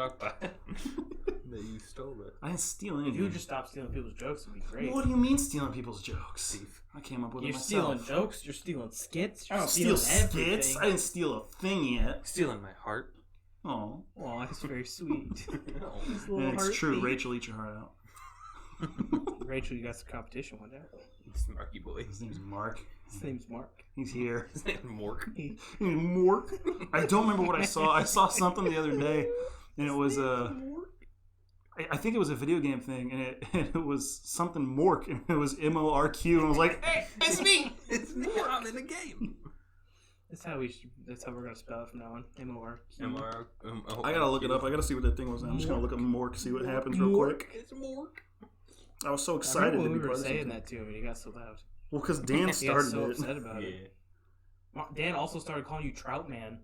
stuck by it. That you stole it. I didn't steal If anything. you would just stop stealing people's jokes, it'd be great. What do you mean stealing people's jokes? Thief. I came up with You're it myself. stealing jokes. You're stealing skits. I You're don't steal stealing skits. everything. I didn't steal a thing yet. Stealing my heart. Oh, Oh, that's very sweet. No. This little and it's true. heartbeat. Rachel, eat your heart out. Rachel, you got some competition one day. It's Marky Boy. His name's Mark. His name's Mark. He's here. His name's Mork. He's Mork. I don't remember what I saw. I saw something the other day, and it was I think it was a video game thing, and it was something Mork, and it was MORQ, and I was like, hey, it's me. It's more. I'm in the game. That's how we're gonna spell it from now on. M-O-R-Q. I gotta look it up. I gotta see what that thing was. I'm just gonna look up Mork, see what happens real quick. It's Mork. I was so I excited remember to when be we were part of saying something. that to him, and he got so loud. Well, because Dan He got started so it. upset about Yeah. it. Dan also started calling you Trout Man.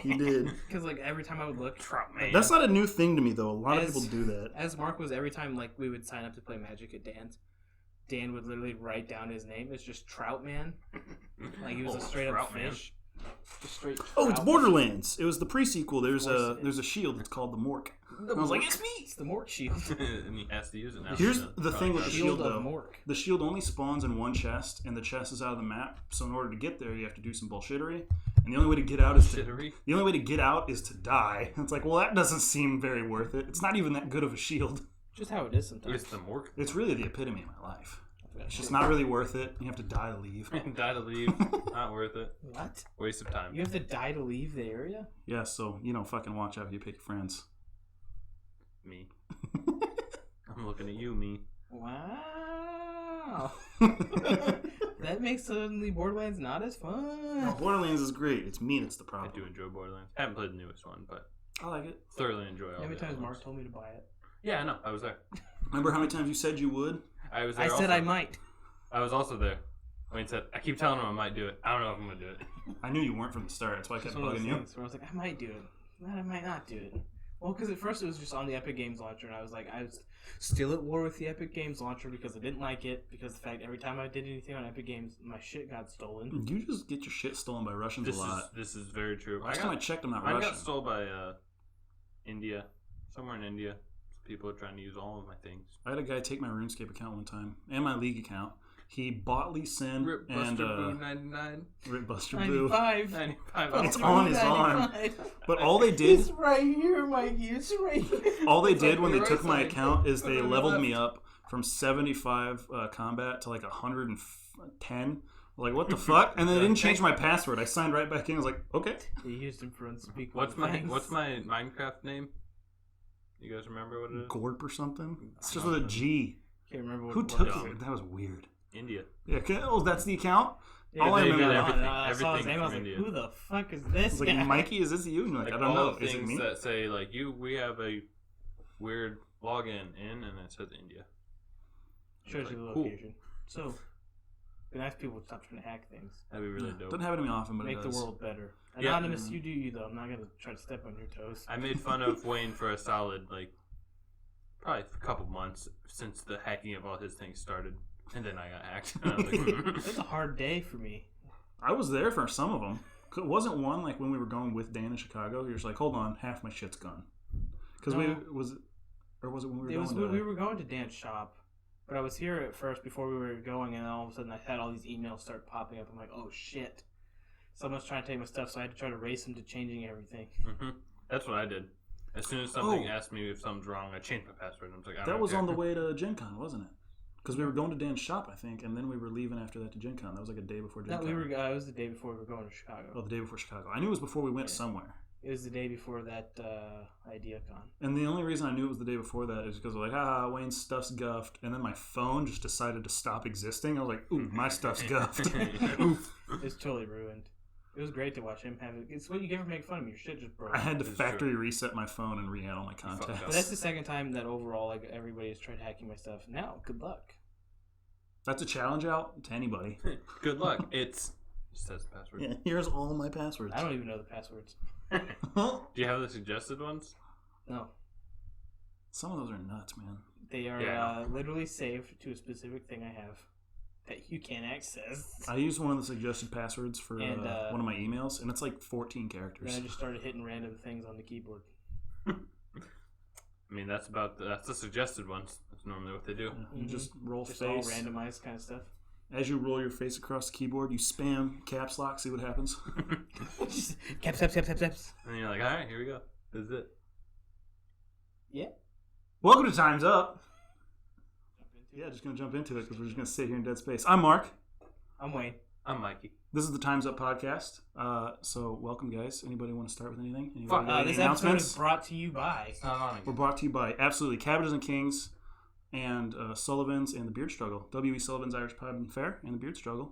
He did. Because like every time I would look, Trout Man. That's not a new thing to me, though. A lot of As- people do that. as Mark was every time like we would sign up to play Magic at Dan's, Dan would literally write down his name. It's just Trout Man. Like he was a straight up Trout Man. fish. Just straight. Oh, it's Trout. Borderlands. It was the prequel. There's Of course a it is. there's a shield that's called the Mork. And I was like, it's me. It's the Mork shield. And he has to use it now. Here's so the thing with the probably shield, Shield though. of Mork. The shield only spawns in one chest, and the chest is out of the map. So in order to get there, you have to do some bullshittery. And the only way to get out is to Shittery. die. And it's like, well, that doesn't seem very worth it. It's not even that good of a shield. Just how it is sometimes. It's the Mork. It's really the epitome of my life. It's just not really worth it. You have to die to leave. Die to leave. Not worth it. What? Waste of time. You have to die to leave the area? Yeah, so fucking watch out if you pick your friends. Me. I'm looking at you, me. Wow. That makes suddenly Borderlands not as fun. No, Borderlands is great. It's me that's the I problem. do enjoy Borderlands. I haven't played the newest one, but I like it. thoroughly enjoy all How many the times other Mark ones. told me to buy it? Yeah, I know. I was there. Remember how many times you said you would? I was there. I said also. I might. I was also there. Wayne said, I keep telling him I might do it. I don't know if I'm going to do it. I knew you weren't from the start. That's why I kept It's one of those bugging you. things where I was like, I might do it. Then I might not do it. Well, because at first it was just on the Epic Games launcher, and I was still at war with the Epic Games launcher because I didn't like it. Because the fact every time I did anything on Epic Games, my shit got stolen. You just get your shit stolen by Russians This a lot. is very true. Last time I checked, I'm not Mine Russian. got stolen by India. Somewhere in India. People are trying to use all of my things. I had a guy take my RuneScape account one time and my League account. He bought Lee Sin Rip and Buster Boo 99. Rip Buster Boo. 95. 95. It's on his arm. 95. But all they did, It's right here, Mikey. It's right here. all they It's did like when they the took right my side. account is Put it they on the leveled left. me up from 75 combat to like 110. Like, what the fuck? And then they didn't change my password. I signed right back in. I was like, okay. They used him for unspeakable What's my things. Minecraft name? You guys remember what it is? Gorp or something? It's just with a G. Can't remember what Who it took was. it? That was weird. India. Yeah, okay. Oh, that's the account? Yeah, All I they remember did was everything- I saw his everything name. I was from like, India. "Who the fuck is this like, guy?" Mikey, is this you? And you're like, I don't all know. the Is it things me? that say like we have a weird login in, and it says India. Shows Like, you the cool. location. So, the nice people would stop trying to hack things. That'd be really Yeah. dope. Doesn't happen to me often, but Make it the does. world better. Yeah. Anonymous, you do you though. I'm not gonna try to step on your toes. I made fun of Wayne for a solid probably a couple months since the hacking of all his things started, and then I got hacked. And I was like, It was a hard day for me. I was there for some of them. It wasn't one like when we were going with Dan in Chicago. You're just like, hold on, half my shit's gone. Because No. was it when we were It going was to... we were going to dance shop, but I was here at first before we were going, and then all of a sudden I had all these emails start popping up. I'm like, oh shit, someone's trying to take my stuff, so I had to try to race them to changing everything. Mhm. That's what I did. As soon as something asked me if something's wrong, I changed my password. And I was like, I That don't was care. on the way to Gen Con, wasn't it? Because we were going to Dan's shop, I think, and then we were leaving after that to Gen Con. That was like a day before Gen No, Con. it was the day before we were going to Chicago. Oh, the day before Chicago. I knew it was before we went Yeah. somewhere. It was the day before that IdeaCon. And the only reason I knew it was the day before that is because like, Wayne's stuff's guffed. And then my phone just decided to stop existing. I was like, ooh, my stuff's guffed. Oof. It's totally ruined. It was great to watch him have it. It's what you get for making fun of me. Your shit just broke. I had to It's factory reset my phone and re-add all my contacts. But that's the second time that overall, like, everybody has tried hacking my stuff. Now, good luck. That's a challenge out to anybody. Good luck. It says the password. Yeah, here's all my passwords. I don't even know the passwords. Do you have the suggested ones? No. Some of those are nuts, man. They are Yeah. literally saved to a specific thing I have that you can't access. I used one of the suggested passwords for And, one of my emails, and it's like 14 Then characters. I just started hitting random things on the keyboard. I mean, that's the suggested ones. That's normally what they do. You just roll Just face. all randomized kind of stuff. As you roll your face across the keyboard, you spam caps lock, see what happens. Just caps. And you're like, all right, here we go. This is it. Yeah. Welcome to Time's Up. Yeah, just going to jump into it because we're just going to sit here in dead space. I'm Mark. I'm Wayne. I'm Mikey. This is the Time's Up podcast. So welcome, guys. Anybody want to start with anything? Anybody Fuck, got any This episode announcements? is brought to you by. It's not on We're again. brought to you by absolutely Cabbages and Kings and Sullivan's and the Beard Struggle. W.E. Sullivan's Irish Pub and Fair and the Beard Struggle.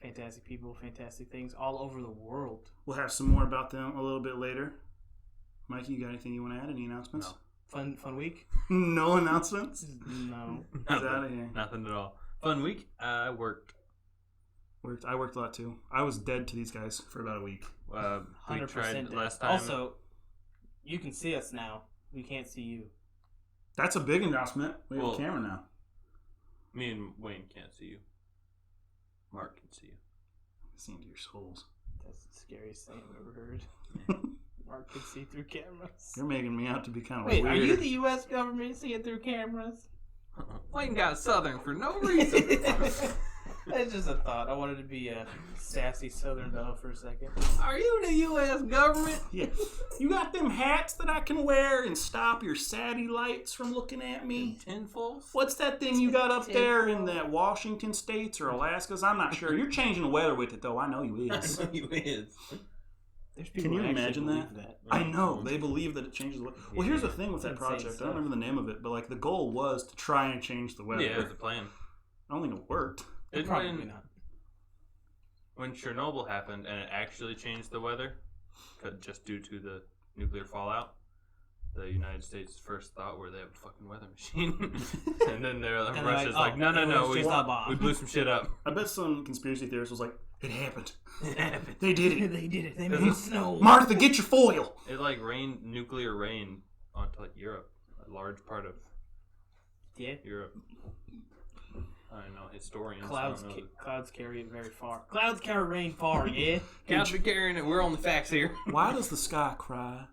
Fantastic people, fantastic things all over the world. We'll have some more about them a little bit later. Mikey, you got anything you want to add? Any announcements? Fun week? No announcements? No. Get out of here. Nothing at all. Fun week. I worked. I worked a lot too. I was dead to these guys for about a week. We 100% tried dead. last time. Also, you can see us now. We can't see you. That's a big announcement. We have Well- a camera now. Me and Wayne can't see you. Mark can see you. See into your souls. That's the scariest thing I've ever heard. Mark can see through cameras. You're making me out to be kind of Wait, weird. are you the U.S. government seeing through cameras? Wayne got Southern for no reason. That's just a thought. I wanted to be a sassy Southern belle for a second. Are you the U.S. government? Yeah. You got them hats that I can wear and stop your satellites from looking at me? Tinfoil? What's that thing you got up there in that Washington States or Alaska's? I'm not sure. You're changing the weather with it, though. I know you is. you is. There's Can people you who actually imagine believe that? I know. They believe that it changes the weather. Well, here's the thing with that It's insane project. I stuff. don't remember the name of it, but like the goal was to try and change the weather. Yeah, it was a plan. I don't think it worked. Didn't Probably when, not. when Chernobyl happened and it actually changed the weather, just due to the nuclear fallout, the United States' first thought were they have a fucking weather machine. And then And they're Russia's like, like, no, it was we just a bomb." blew some shit up. I bet some conspiracy theorist was like, it happened. It happened. They did it. They did it. They Does made it- snow. Martha, get your foil. It like rained, nuclear rain onto like Europe, a large part of Yeah. Europe. I don't know, historians. Clouds, I don't know. clouds carry it very far. Clouds carry rain far. Yeah. Clouds be carrying it. We're on the facts here. Why does the sky cry?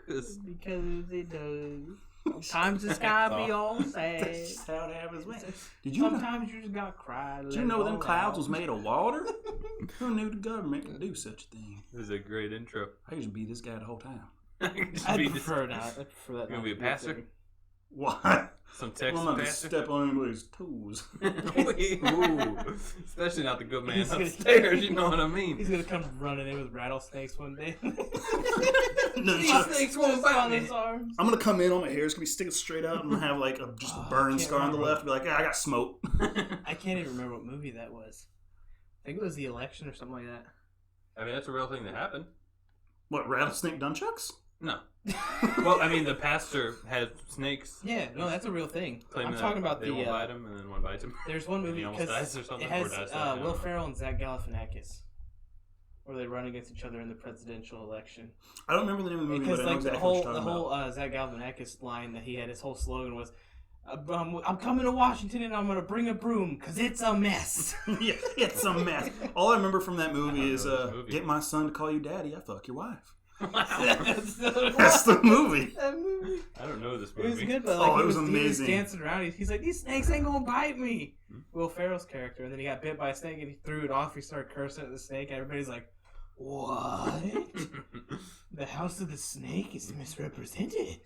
'Cause Because it does. Sometimes the sky be all sad. That's just how it happens, man. Did you know, Sometimes you just gotta cry. did you know them clouds was made of water? Who knew the government could do such a thing? this is a great intro. I used to be this guy the whole time. Just I be prefer not. I prefer that. You not gonna be a to pastor? thing. What? Some Well, Texas I'm not gonna pastor. step on anybody's toes. Ooh, especially not the good man He's gonna- upstairs. You know what I mean? He's gonna come running in with rattlesnakes one day. No, These so- snakes won't bite on his arms. I'm gonna come in, all my hair's gonna be sticking straight out, and have like just a Oh, I burn can't scar on the remember. left. Be like, yeah, I got smoke. I can't even remember what movie that was. I think it was the election or something like that. I mean, that's a real thing that happened. What, rattlesnake nunchucks? No. Well, I mean, the pastor had snakes. Yeah, no, that's a real thing. Claiming I'm talking that about they the. won't bite him, and then one bites him. There's one And movie he almost because dies or something, it has or dies that, I don't Will know. Ferrell and Zach Galifianakis, where they run against each other in the presidential election. I don't remember the name of the movie, Because but I know like exactly the what whole you're the talking whole about. Zach Galifianakis line that he had, his whole slogan was, "I'm coming to Washington and I'm gonna bring a broom because it's a mess." Yeah, it's a mess. All I remember from that movie is, remember this movie. get my son to call you daddy, I fuck your wife. That's That's the movie. that movie. I don't know this It was movie. good, but like Oh, he it was he was amazing. dancing around. He's like, "These snakes ain't gonna bite me." Will Ferrell's character, and then he got bit by a snake and he threw it off. He started cursing at the snake. Everybody's like, "What? The House of the Snake is misrepresented."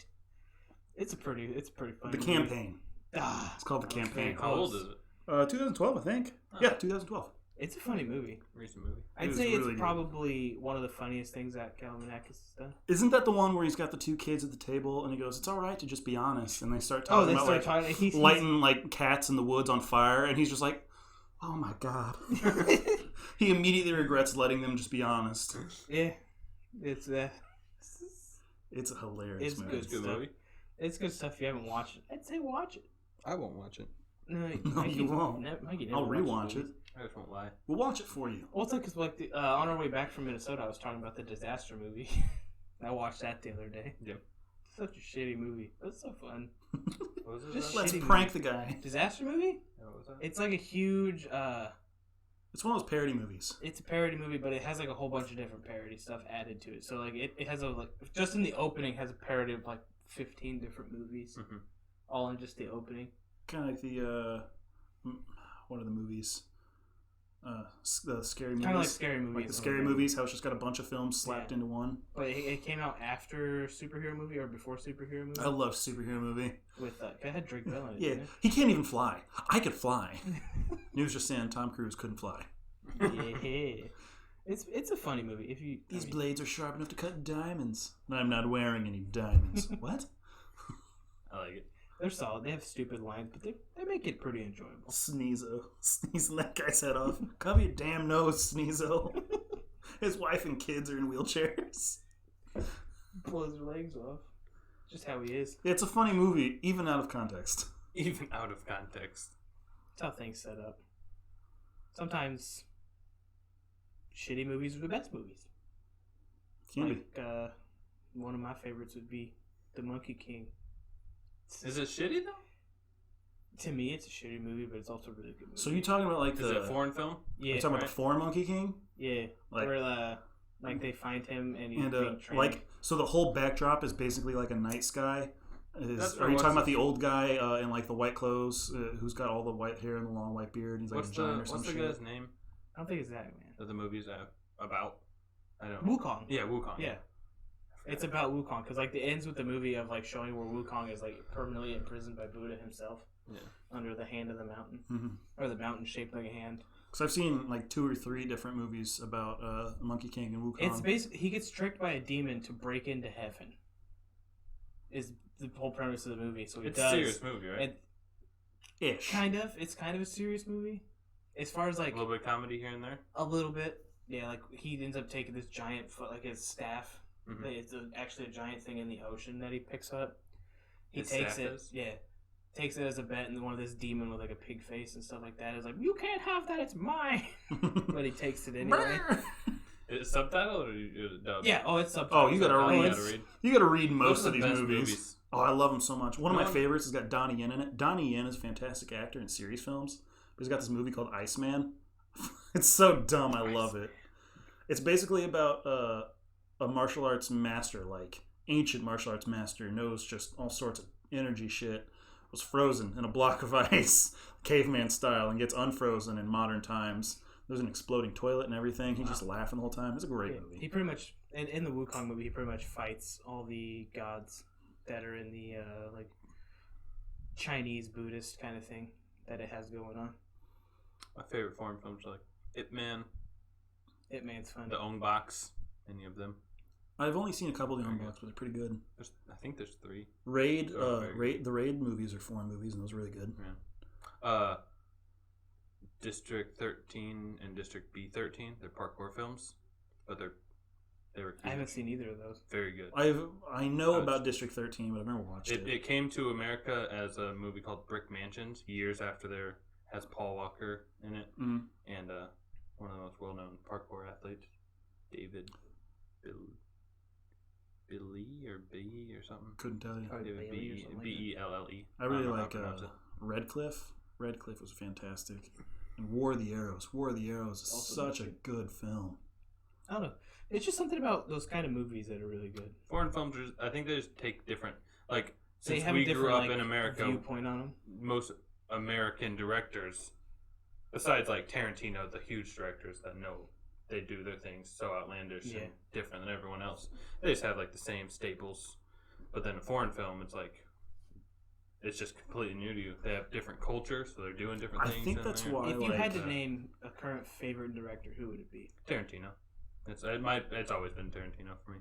It's a pretty funny. The movie. Campaign. Ah, It's called The okay, Campaign. How old is it? 2012, I think. Yeah, 2012. It's a funny movie. Recent movie. I'd was say really it's good. probably one of the funniest things that Galifianakis has done. Isn't that the one where he's got the two kids at the table and he goes, "It's all right to just be honest," and they start Oh, talking they about start like talking. He's lighting like cats in the woods on fire, and he's just like, "Oh my god." He immediately regrets letting them just be honest. yeah, it's It's a hilarious It's movie. good It's a good stuff. movie. It's good stuff. If you haven't watched it, I'd say watch it. I won't watch it. No, No, you won't. Mikey I'll never rewatch watches it. movies. I just won't lie. We'll watch it for you. Well, it's like, 'cause, like on our way back from Minnesota, I was talking about the disaster movie. I watched that the other day. Yep. Such a shitty movie. But it's so fun. What was it? Just about? Let's shitty prank the guy. Disaster movie? Yeah, what was that? It's like a huge. It's It's one of those parody movies. It's a parody movie, but it has like a whole bunch of different parody stuff added to it. So like it has a like just in the opening has a parody of like 15 different movies, all in just the opening. Kind of like the what are the movies? The scary movies. Kind of like scary movies. Like the scary movies, how it's just got a bunch of films slapped into one. But it came out after superhero movie or before superhero movie. I love superhero movie. With it had Drake Bell in it. Yeah, Didn't he can't even fly. I could fly. He was just saying Tom Cruise couldn't fly. Yeah, it's a funny movie. If you These blades are sharp enough to cut diamonds. I'm not wearing any diamonds. What? I like it. They're solid. They have stupid lines, but they make it pretty enjoyable. Sneezo. Sneezing that guy's head off. Cover your damn nose, Sneezo. His wife and kids are in wheelchairs. Blows their legs off. Just how he is. It's a funny movie, even out of context. Even out of context. That's how things set up. Sometimes shitty movies are the best movies. Can like, one of my favorites would be The Monkey King. Is it shitty though? To me, it's a shitty movie, but it's also a really good movie. So you talking about like Is it a foreign film? Yeah, you're talking about the foreign Monkey King? Yeah, Like- where like they find him and he's And being trained. like, so the whole backdrop is basically like a night sky. That's Are what- you what's talking about the- the old guy in like the white clothes, who's got all the white hair and the long white beard? He's like What's a giant the or some what's the shit. guy's name I don't think it's that, man. that the movie's about? I don't know. Wukong. Yeah, Wukong. Yeah. It's about Wukong because like it ends with the movie of like showing where Wukong is like permanently imprisoned by Buddha himself. Yeah. Under the hand of the mountain, Mm-hmm. or the mountain shaped like a hand. Because I've seen like 2 or 3 different movies about Monkey King and Wukong. It's basically he gets tricked by a demon to break into heaven. Is the whole premise of the movie. So he It's does. a serious movie, right? Ish. It's kind of a serious movie. As far as like a little bit of comedy here and there. a little bit, yeah. Like he ends up taking this giant foot, like his staff. Mhm. It's actually a giant thing in the ocean that he picks up. He His takes staff it, is? yeah. Takes it as a bet, and one of this demon with like a pig face and stuff like that is like, "You can't have that. It's mine." But he takes it anyway. Is it subtitled or is it dubbed? Yeah. Oh, it's subtitled. Oh, you gotta Subtitled, read. you gotta read. You got to read Those most are of the these best movies. Oh, I love them so much. One of my Well- favorites has got Donnie Yen in it. Donnie Yen is a fantastic actor in series films. But he's got this movie called Iceman. It's so dumb. I love it. It's basically about a martial arts master, like ancient martial arts master, knows just all sorts of energy shit. Was frozen in a block of ice, caveman style, and gets unfrozen in modern times. There's an exploding toilet and everything. He's just laughing the whole time. It's a great Yeah, movie. he pretty much in the Wukong movie, he pretty much fights all the gods that are in the like Chinese Buddhist kind of thing that it has going on. My favorite foreign films are like Ip Man, It Man's fun. The Ong Box, any of them. I've only seen a couple of the Young Bucks, but they're pretty good. I think there's 3. Raid, Oh, very good. the Raid movies are foreign movies, and those are really good. District 13 and District B13, they're parkour films, but they were I haven't seen either of those. very good. I know Oh, about District 13, but I've never watched it. It came to America as a movie called Brick Mansions years after there has Paul Walker in it Mm. and one of the most well-known parkour athletes, David Billy or B or something. Couldn't tell you. Probably David Bailey or something like that. Belle. I really don't know how like to pronounce it. Redcliffe. Redcliffe was fantastic. And War of the Arrows. War of the Arrows is Also such a good. good film. I don't know. It's just something about those kind of movies that are really good. Foreign films, I think they just take different. Like They since have we a different grew up like, in America, viewpoint on them. most American directors, besides like Tarantino, the huge directors that know they do their things so outlandish Yeah. and different than everyone else, they just have like the same staples. But then a foreign film, it's like it's just completely new to you. They have different cultures, so they're doing different I things. think in that's there. why- If you like had to that. name a current favorite director, who would it be? Tarantino. It's always been Tarantino for me.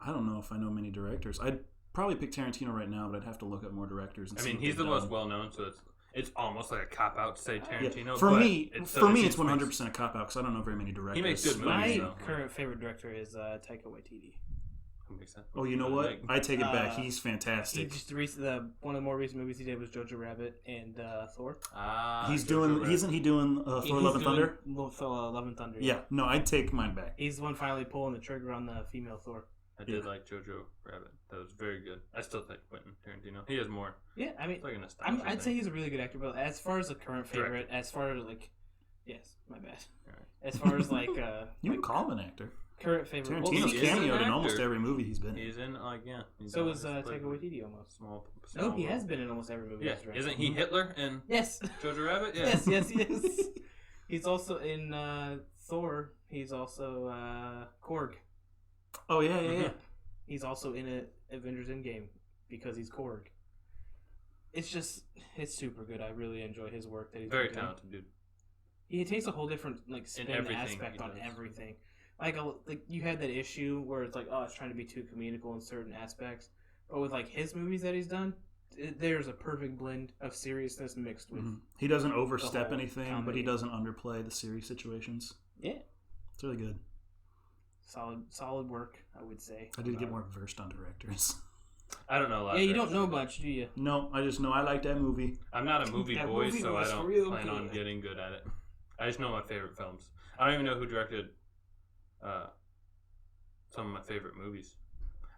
I don't know if I know many directors. I'd probably pick Tarantino right now, but I'd have to look at more directors. And I see mean, what he's the they've most done. well known, so it's almost like a cop out to say Tarantino. Yeah. For but me, it's it's he 100% a cop out because I don't know very many directors. makes good movies, My though. current favorite director is Taika Waititi. makes sense. Oh, you know what? Like, I take it back. He's He fantastic. just one of the more recent movies he did was Jojo Rabbit and Thor. He's Jojo doing. Rabbit. Isn't he doing Thor: Love and Thunder? Love and Thunder. Yeah. No, I'd take mine back. He's the one finally pulling the trigger on the female Thor. I did like Jojo Rabbit. That was very good. I still think Quentin Tarantino. He has more. Yeah, I mean, It's like a nostalgia I'd say thing. he's a really good actor, but as far as a current favorite, as far as like Yes, my bad. Alright. As far as like You can call him an actor. current favorite. Tarantino's he is an cameoed in almost actor. every movie he's been in. He's in, yeah. So is always played Taika Waititi almost. Small No, he role. has been in almost every movie. Yeah, he's directed. isn't he Hitler in Yes. Jojo Rabbit? Yeah. Yes, he is. He's also in Thor. He's also Korg. Oh yeah. He's also in Avengers Endgame because he's Korg. It's super good. I really enjoy his work that he's Very been doing. talented dude. He takes a whole different like spin everything aspect he on does. everything. Like you had that issue where it's like, oh, it's trying to be too comedical in certain aspects, but with like his movies that he's done, there's a perfect blend of seriousness mixed with. He doesn't overstep whole anything, but comedy. he doesn't underplay the serious situations. Yeah, It's really good. solid work, I would say. I need to get more versed on directors. I don't know a lot. Yeah, of you don't know directors. much, do you? No, I just know I like that movie. I'm not a movie That boy, movie so I was don't real plan on good. getting good at it. I just know my favorite films. I don't even know who directed some of my favorite movies.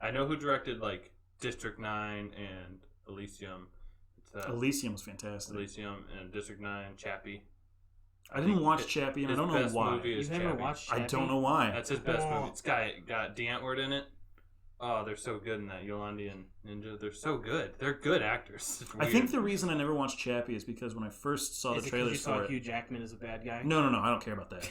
I know who directed like District 9 and Elysium. It's, Elysium was fantastic. Elysium and District 9, Chappie. I didn't think watch his- Chappie, and I his don't know best why. movie is You've never Chappie. watched? I Chappie? don't know why. That's his best Oh. movie. It's got D'Antwoord in it. Oh, they're so good in that. Yolandi and Ninja. They're so good. They're good actors. It's I weird. think the reason I never watched Chappie is because when I first saw Is the it 'cause you trailers saw for it. Hugh Jackman as a bad guy? No, I don't care about that.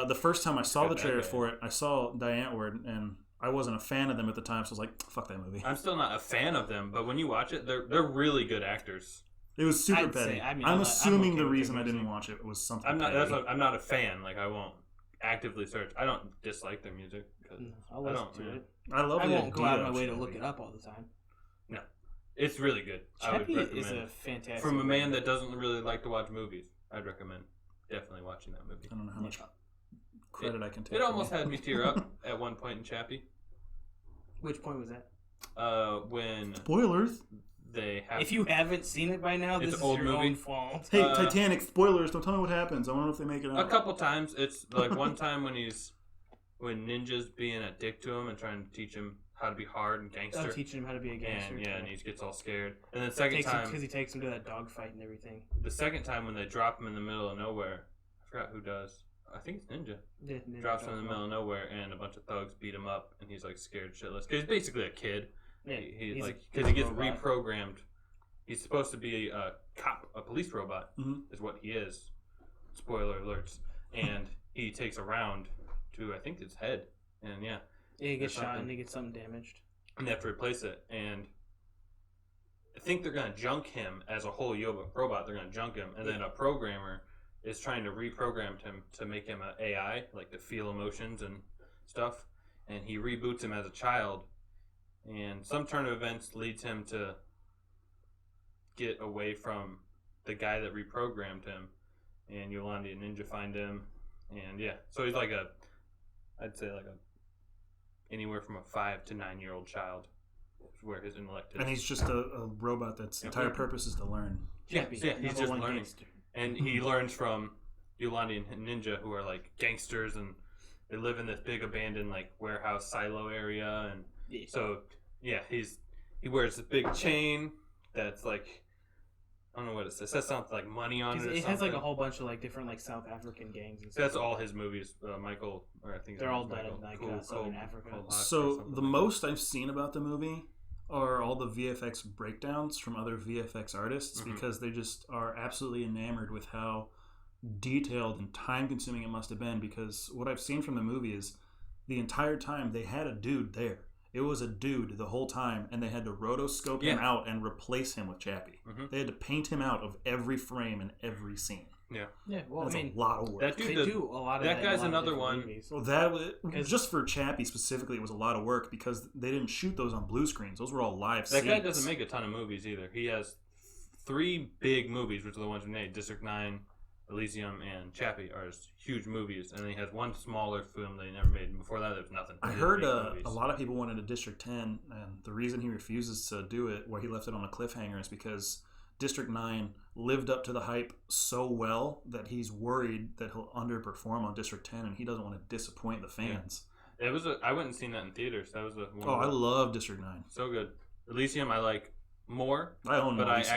The first time I saw Good the bad trailer guy. for it, I saw D'Antwoord, and I wasn't a fan of them at the time, so I was like, "Fuck that movie." I'm still not a fan of them, but when you watch it, they're really good actors. It was super I'd petty. say- I mean, I'm I'm assuming okay the with reason their I didn't music. watch it was something. I'm not. petty. I'm not a fan. Like I won't actively search. I don't dislike their music. 'Cause No, I'll listen don't, to yeah. it. I love I the won't go out of my idea way of to look Chappie. it up all the time. It's really good. I would Chappie recommend. is a fantastic. From a man movie. that doesn't really like to watch movies, I'd recommend definitely watching that movie. I don't know how much credit I can take. It from almost you. had me tear up at one point in Chappie. Which point was that? When Spoilers. they have. If you haven't seen it by now, It's this an is old your movie. own fault. Hey, Uh, Titanic. Spoilers. Don't tell me what happens. I want to know if they make it out. a couple times, it's like one time when Ninja's being a dick to him and trying to teach him how to be hard and gangster. I'm teaching him how to be a gangster. And he gets all scared. And then second time, because he takes him to that dog fight and everything. the second time when they drop him in the middle of nowhere, I forgot who does. I think it's Ninja. Drops him in the middle of nowhere, and a bunch of thugs beat him up, and he's like scared shitless. Cause he's basically a kid. Yeah, He's he's like a because he gets robot. reprogrammed. He's supposed to be a cop, a police robot, Mhm. is what he is. Spoiler alerts. And he takes a round to I think his head, and yeah, Yeah, he gets or shot something. and he gets something damaged. and they have to replace it. And I think they're gonna junk him as a whole robot. They're gonna junk him, and then a programmer is trying to reprogram him to make him an AI, like to feel emotions and stuff. And he reboots him as a child, and some turn of events leads him to get away from the guy that reprogrammed him. And Yolandi and Ninja find him, and yeah, so he's like I'd say like anywhere from a 5 to 9 year old child, is where his intellect is. And he's just a robot that's entire Yeah. purpose is to learn. Chappie, Yeah, he's number just one learning. gangster. And he learns from Yolandi and Ninja, who are like gangsters, and they live in this big abandoned like warehouse silo area. And Yeah. so, yeah, he wears this big chain that's like I don't know what it says. It says something like money on it. Or It has like a something. whole bunch of like different like South African gangs and So that's stuff. all his movies. Michael, or I think his They're name's all done Michael. in, like, Cool, Southern Africa. Cool, or So something the like most I've seen about the movie are all the VFX breakdowns from other VFX artists Mhm. because they just are absolutely enamored with how detailed and time consuming it must have been. Because what I've seen from the movie is the entire time they had a dude there. It was a dude the whole time, and they had to rotoscope him Yeah. out and replace him with Chappie. Mhm. They had to paint him out of every frame and every scene. Yeah. Yeah, well, That's I mean, a lot of work. That dude they does- do a lot of that that. guy's in a lot of another different one. movies. Well, that was, 'Cause- just for Chappie specifically, it was a lot of work because they didn't shoot those on blue screens. Those were all live That scenes. guy doesn't make a ton of movies either. He has 3 big movies, which are the ones we made. District 9, Elysium, and Chappie are his huge movies. And then he has one smaller film that he never made. And before that, there was nothing. I He did heard big movies. a lot of people wanted a District 10, and the reason he refuses to do it, where he left it on a cliffhanger, is because District 9 lived up to the hype so well that he's worried that he'll underperform on District 10, and he doesn't want to disappoint the fans. I went and seen that in theaters. That was the one. Oh, I love District 9. So good. Elysium, I like more. I own But movies.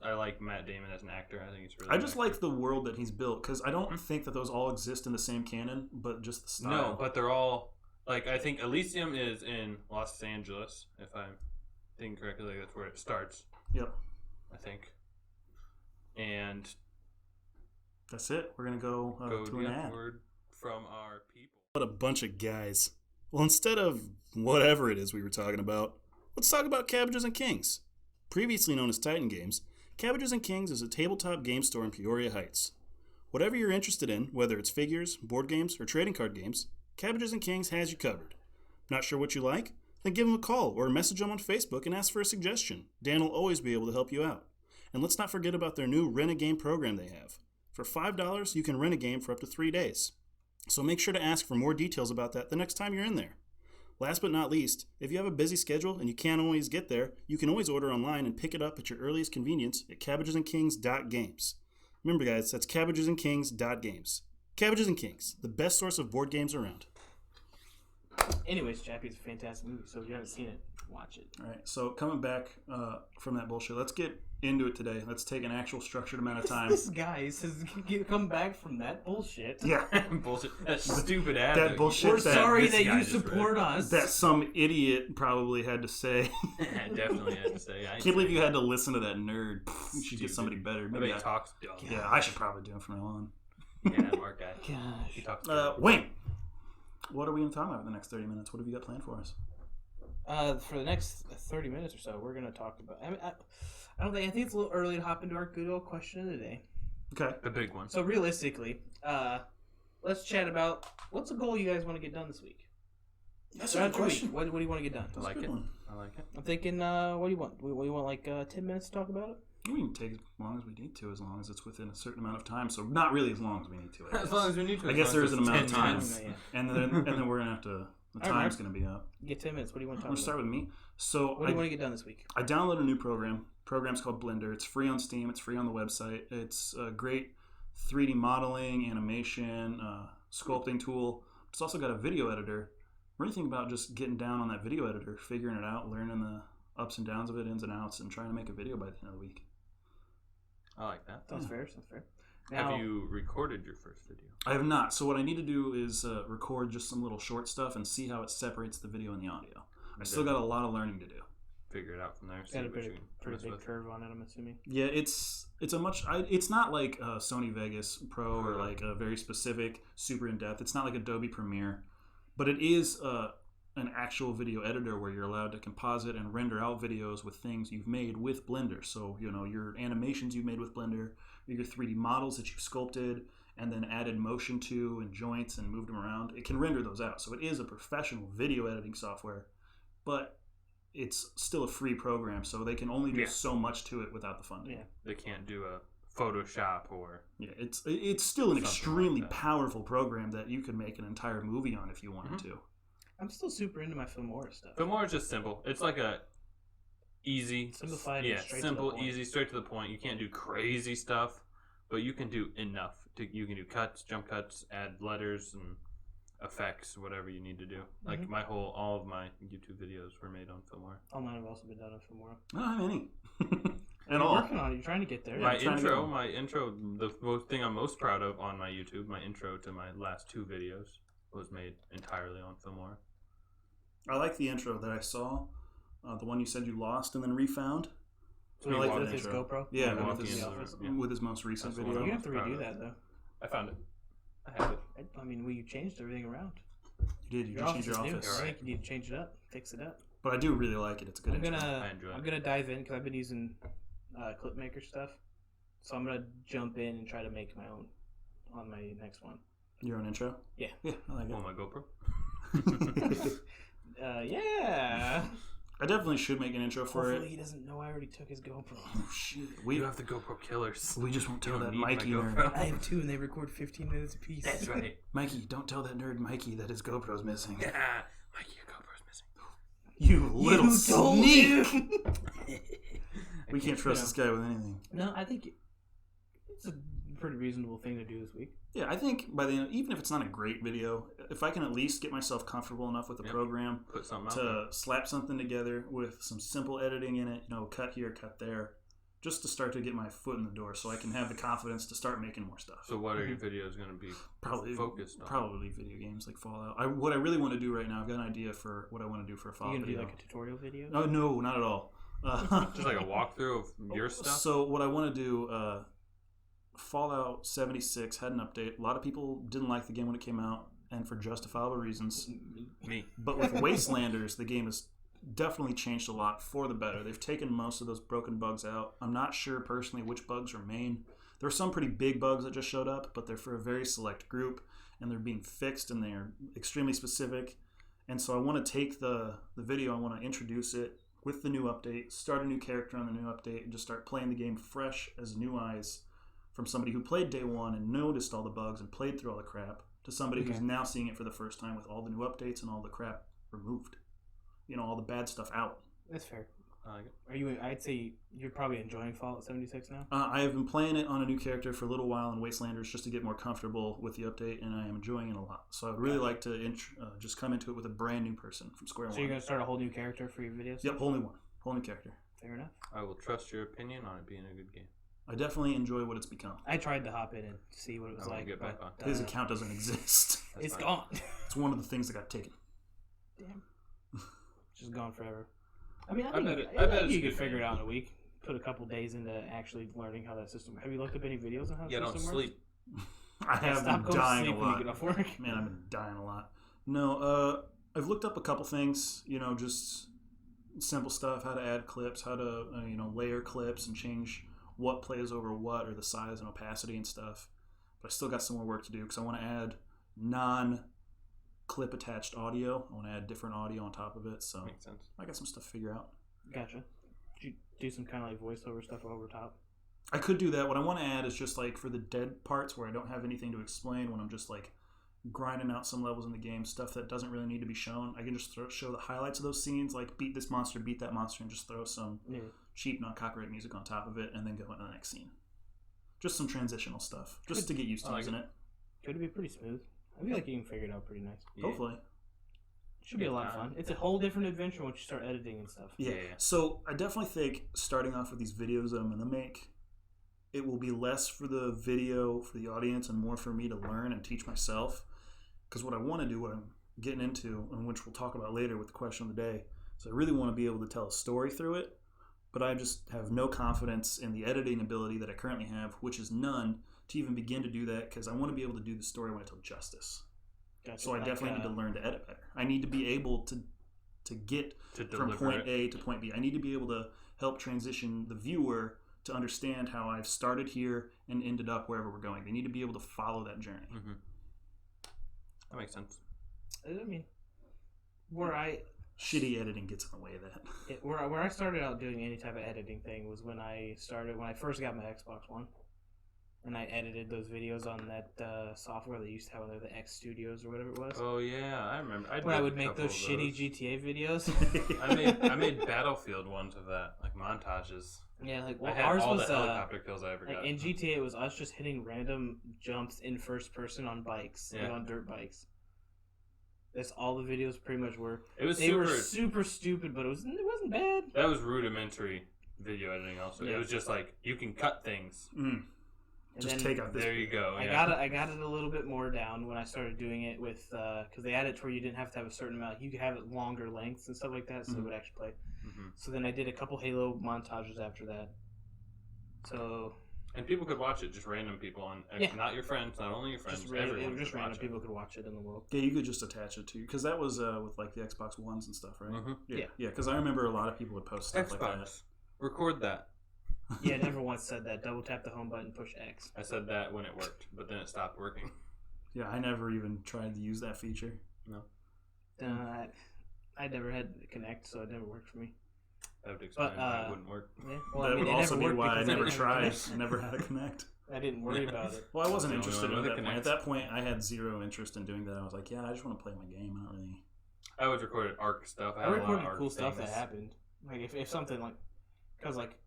I like Matt Damon as an actor. I think he's really. I good just actor. like the world that he's built because I don't think that those all exist in the same canon, but just the style. No, but they're all like I think Elysium is in Los Angeles, if I'm thinking correctly. Like, that's where it starts. Yep. I think. And That's it. We're gonna go go to an ad. word from our people. What a bunch of guys. Well, instead of whatever it is we were talking about, let's talk about Cabbages and Kings. Previously known as Titan Games, Cabbages and Kings is a tabletop game store in Peoria Heights. Whatever you're interested in, whether it's figures, board games, or trading card games, Cabbages and Kings has you covered. Not sure what you like? Then give them a call or message them on Facebook and ask for a suggestion. Dan will always be able to help you out. And let's not forget about their new Rent a Game program they have. For $5, you can rent a game for up to 3 days. So make sure to ask for more details about that the next time you're in there. Last but not least, if you have a busy schedule and you can't always get there, you can always order online and pick it up at your earliest convenience at cabbagesandkings.games. Remember guys, that's cabbagesandkings.games. Cabbages and Kings, the best source of board games around. Anyways, Chappie's a fantastic movie, so if you haven't seen it, watch it. All right, so coming back from that bullshit, let's get into it today. Let's take an actual structured amount of time. This guy says, come back from that bullshit. Yeah, Bullshit. That stupid ad. that bullshit We're that- sorry this that guy you just support us. that some idiot probably had to say. Definitely had to say. I Can't believe you had to listen to that nerd. You should get Stupid. somebody better. I Maybe bet he talks dumb. yeah, I should probably do it from now on. Yeah, that Mark guy. He Gosh. talks dumb. Wayne, what are we going to talk about in the next 30 minutes? What have you got planned for us? For the next 30 minutes or so, we're going to talk about... I think it's a little early to hop into our good old question of the day. Okay. The big one. So realistically, let's chat about what's a goal you guys want to get done this week? That's Throughout your week, what do you want to get done? I like good it. one. I like it. I'm thinking, what do you want? What do you want, like 10 minutes to talk about it? We can take as long as we need to, as long as it's within a certain amount of time. So not really as long as we need to. I As guess. long as we need to. I as guess long there as is an it's amount of 10 time, minutes. Yeah. and then we're gonna have to. The All right, time's Mark. gonna be up. Get 10 minutes. What do you want to I'm talk gonna start about? with me. So What do you want to get done this week? I downloaded a new program. Program's called Blender. It's free on Steam. It's free on the website. It's a great 3D modeling, animation, sculpting tool. It's also got a video editor. What do you think about just getting down on that video editor, figuring it out, learning the ups and downs of it, ins and outs, and trying to make a video by the end of the week? I like that. Sounds fair. Sounds fair. Now, Have you recorded your first video? I have not. So what I need to do is record just some little short stuff and see how it separates the video and the audio. I still got a lot of learning to do. Figure it out from there. See got a what you pretty mess big with. curve on it, I'm assuming. Yeah, it's a much. It's not like Sony Vegas Pro or like a very specific, super in depth. It's not like Adobe Premiere, but it is an actual video editor where you're allowed to composite and render out videos with things you've made with Blender. So your animations you've made with Blender, your 3D models that you've sculpted and then added motion to and joints and moved them around. It can render those out. So it is a professional video editing software, but it's still a free program, so they can only do so much to it without the funding. Yeah. They can't do a Photoshop or Yeah, it's still an Something extremely like that. powerful program that you could make an entire movie on if you wanted to. I'm still super into my Filmora stuff. Filmora is just simple. It's like a easy, Simplified and yeah, straight to the simple, point. easy, straight to the point. You can't do crazy stuff, but you can do enough. You can do cuts, jump cuts, add letters and effects, whatever you need to do. Like all of my YouTube videos were made on Filmora. All mine have also been done on Filmora. Oh, many. And You're all. working on it. You're trying to get there. My I'm trying to intro, go. the thing I'm most proud of on my YouTube, my intro to my last 2 videos was made entirely on Filmora. I like the intro that I saw, the one you said you lost and then refound. So I like with that his intro. GoPro? Yeah, Yeah, with walking his, in the office. with his most recent That's the one video. You have to proud redo of. that, though. I found it. I have it. I mean, you changed everything around. You did. You just changed your is new. office. I think you need to change it up, fix it up. But I do really like it. It's a good I'm intro. I enjoy it. I'm gonna dive in because I've been using Clipmaker stuff. So I'm gonna jump in and try to make my own on my next one. Your own intro? Yeah. Yeah, I like it. On my GoPro. Yeah. I definitely should make an intro for Hopefully it. he doesn't know I already took his GoPro. Oh, shit. We You have the GoPro killers. we just won't tell You don't that need my Mikey GoPro. nerd. I have 2 and they record 15 minutes apiece. That's right. Mikey, don't tell that nerd Mikey that his GoPro's missing. Yeah. Mikey, your GoPro's missing. You little You told sneak! him. We can't trust this guy with anything. No, I think it's a pretty reasonable thing to do this week. Yeah, I think by the end, even if it's not a great video, if I can at least get myself comfortable enough with the program Put something out to slap something together with some simple editing in it, cut here, cut there, just to start to get my foot in the door so I can have the confidence to start making more stuff. So what are your videos going to be focused on? Probably video games like Fallout. What I really want to do right now, I've got an idea for what I want to do for a Fallout You video. gonna do like a tutorial video? Oh, no, not at all. Just like a walkthrough of your stuff? So what I want to do, Fallout 76 had an update. A lot of people didn't like the game when it came out, and for justifiable reasons. Me. But with Wastelanders, the game has definitely changed a lot for the better. They've taken most of those broken bugs out. I'm not sure personally which bugs remain. There are some pretty big bugs that just showed up, but they're for a very select group, and they're being fixed, and they're extremely specific. And so I want to take the video, I want to introduce it with the new update, start a new character on the new update, and just start playing the game fresh as new eyes from somebody who played day one and noticed all the bugs and played through all the crap to somebody who's now seeing it for the first time with all the new updates and all the crap removed. All the bad stuff out. That's fair. I like it. Are you? I'd say you're probably enjoying Fallout 76 now. I have been playing it on a new character for a little while in Wastelanders just to get more comfortable with the update, and I am enjoying it a lot. So I'd really like to just come into it with a brand new person from square one. So you're gonna start a whole new character for your videos? Yep, whole new one. Whole new character. Fair enough. I will trust your opinion on it being a good game. I definitely enjoy what it's become. I tried to hop in and see what it was I won't like. get back but, on. His account doesn't exist. That's It's fine. gone. It's one of the things that got taken. Damn. Just gone forever. I mean, I bet think it- I bet it's you a could good figure it game. out in a week. Put a couple days into actually learning how that system. Have you looked up any videos on how Yeah, the don't system works? sleep. I have Stop been going to dying sleep a when you lot. get off work. Man, I've been dying a lot. No, I've looked up a couple things, just simple stuff, how to add clips, how to, layer clips and change what plays over what or the size and opacity and stuff. But I still got some more work to do because I want to add non-clip attached audio. I want to add different audio on top of it. So Makes sense. I got some stuff to figure out. Gotcha. Did you do some kind of like voiceover stuff over top? I could do that. What I want to add is just like for the dead parts where I don't have anything to explain, when I'm just like grinding out some levels in the game, stuff that doesn't really need to be shown. I can just show the highlights of those scenes, like beat this monster, beat that monster, and just throw some cheap, not copyright music on top of it, and then go into the next scene. Just some transitional stuff, just to get used to using it. Could be pretty smooth. I feel like you can figure it out pretty nice. Yeah. Hopefully. Should be a lot of fun. It's a whole different adventure once you start editing and stuff. Yeah. Yeah. So I definitely think starting off with these videos that I'm going to make, it will be less for the video, for the audience, and more for me to learn and teach myself. Because what I want to do, what I'm getting into, and which we'll talk about later with the question of the day, is I really want to be able to tell a story through it, but I just have no confidence in the editing ability that I currently have, which is none, to even begin to do that, because I want to be able to do the story when I tell justice. Gotcha. So I definitely need to learn to edit better. I need to be able to get To from deliver point it. A to point B. I need to be able to help transition the viewer to understand how I've started here and ended up wherever we're going. They need to be able to follow that journey. Mm-hmm. That makes sense. I mean, where I Shitty editing gets in the way of that. where I started out doing any type of editing thing was when I first got my Xbox One, and I edited those videos on that software they used to have, the X Studios or whatever it was. Oh yeah, I remember. When I would make those shitty GTA videos. I made Battlefield ones of that, like montages. Yeah, like I had ours all was the helicopter kills I ever like got. in GTA it was us just hitting random jumps in first person on bikes, like Yeah. on dirt bikes. That's all the videos pretty much were. It was They super. were super stupid, but it wasn't bad. That was rudimentary video editing. Also, Yeah. it was just like you can cut things. Mm. And Just then take out this. There you go. I Yeah. got it a little bit more down when I started doing it with because they added to where you didn't have to have a certain amount. You could have it longer lengths and stuff like that, so it Mhm. would actually play. Mhm. So then I did a couple Halo montages after that. So And people could watch it, just random people on, Yeah. not your friends, not only your friends, just random, everyone just could random watch people could watch it in the world. Yeah, you could just attach it to, because that was with like the Xbox Ones and stuff, right? Mhm. Yeah, because I remember a lot of people would post stuff like that. Xbox, record that. Yeah, I never once said that. Double tap the home button, push X. I said that when it worked, but then it stopped working. Yeah, I never even tried to use that feature. I never had to connect, so it never worked for me. That would explain But, why it wouldn't work. Yeah, well, That I mean, would it also never be worked why I because never didn't have tried. Connect. I never had to connect. I didn't worry about it. Well, I wasn't That's the interested only at one that with point. a At that point, I had zero interest in doing that. I was like, yeah, I just want to play my game. I don't really. I always recorded ARC stuff. I had a lot of recorded ARC cool stuff that things. happened. Like if something like, because like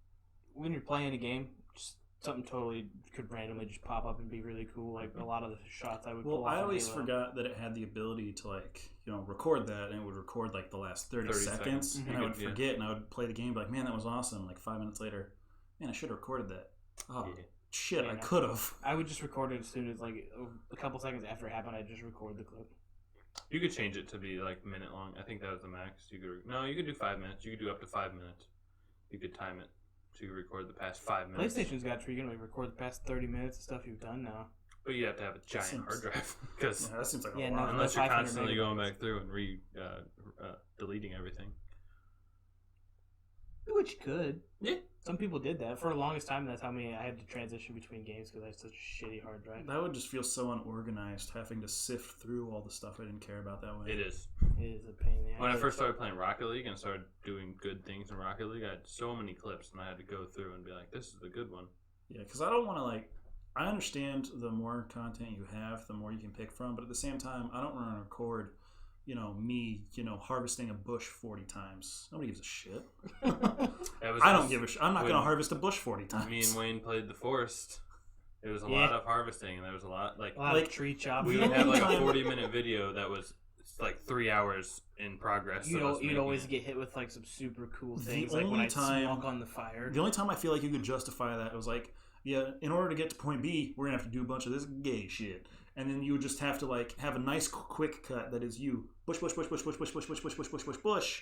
when you're playing a game, just something totally could randomly just pop up and be really cool. Like a lot of the shots I would Well, pull off I in always Halo. forgot that it had the ability to record that, and it would record like the last 30 seconds, seconds. and I would Yeah. forget, and I would play the game, be like, man, that was awesome. Like 5 minutes later, man, I should have recorded that. Oh Yeah. shit, Yeah. I could have. I would just record it as soon as like a couple seconds after it happened. I'd just record the clip. You could change it to be like minute long. I think that was the max. You could do 5 minutes. You could do up to 5 minutes. You could time it to record the past 5 minutes. PlayStation's got where you can record the past 30 minutes of stuff you've done now. But you have to have a giant Seems- hard drive because Yeah, that seems like a Yeah, lot. no, unless you're 500 constantly going megabytes. back through and deleting everything. Which you could. Yeah. Some people did that. For the longest time, that's how I had to transition between games because I had such a shitty hard drive. That would just feel so unorganized, having to sift through all the stuff I didn't care about that way. It is. It is a pain in the ass. When I first started playing Rocket League and started doing good things in Rocket League, I had so many clips and I had to go through and be like, this is a good one. Yeah, because I don't want to I understand the more content you have, the more you can pick from, but at the same time, I don't want to record, me, harvesting a bush 40 times. Nobody gives a shit. I don't give a shit. I'm not going to harvest a bush 40 times. Me and Wayne played the forest. It was a Yeah. lot of harvesting, and there was a lot a lot of tree chopping. we would have like a 40-minute video that was like 3 hours in progress. You'd always get hit with like some super cool The things, like when only I time- smoke on the fire. The only time I feel like you could justify that, it was like, yeah, in order to get to point B, we're going to have to do a bunch of this gay shit. And then you would just have to have a nice quick cut that is you bush, bush, bush, bush, bush, bush, bush, bush, bush, bush, bush, bush, bush,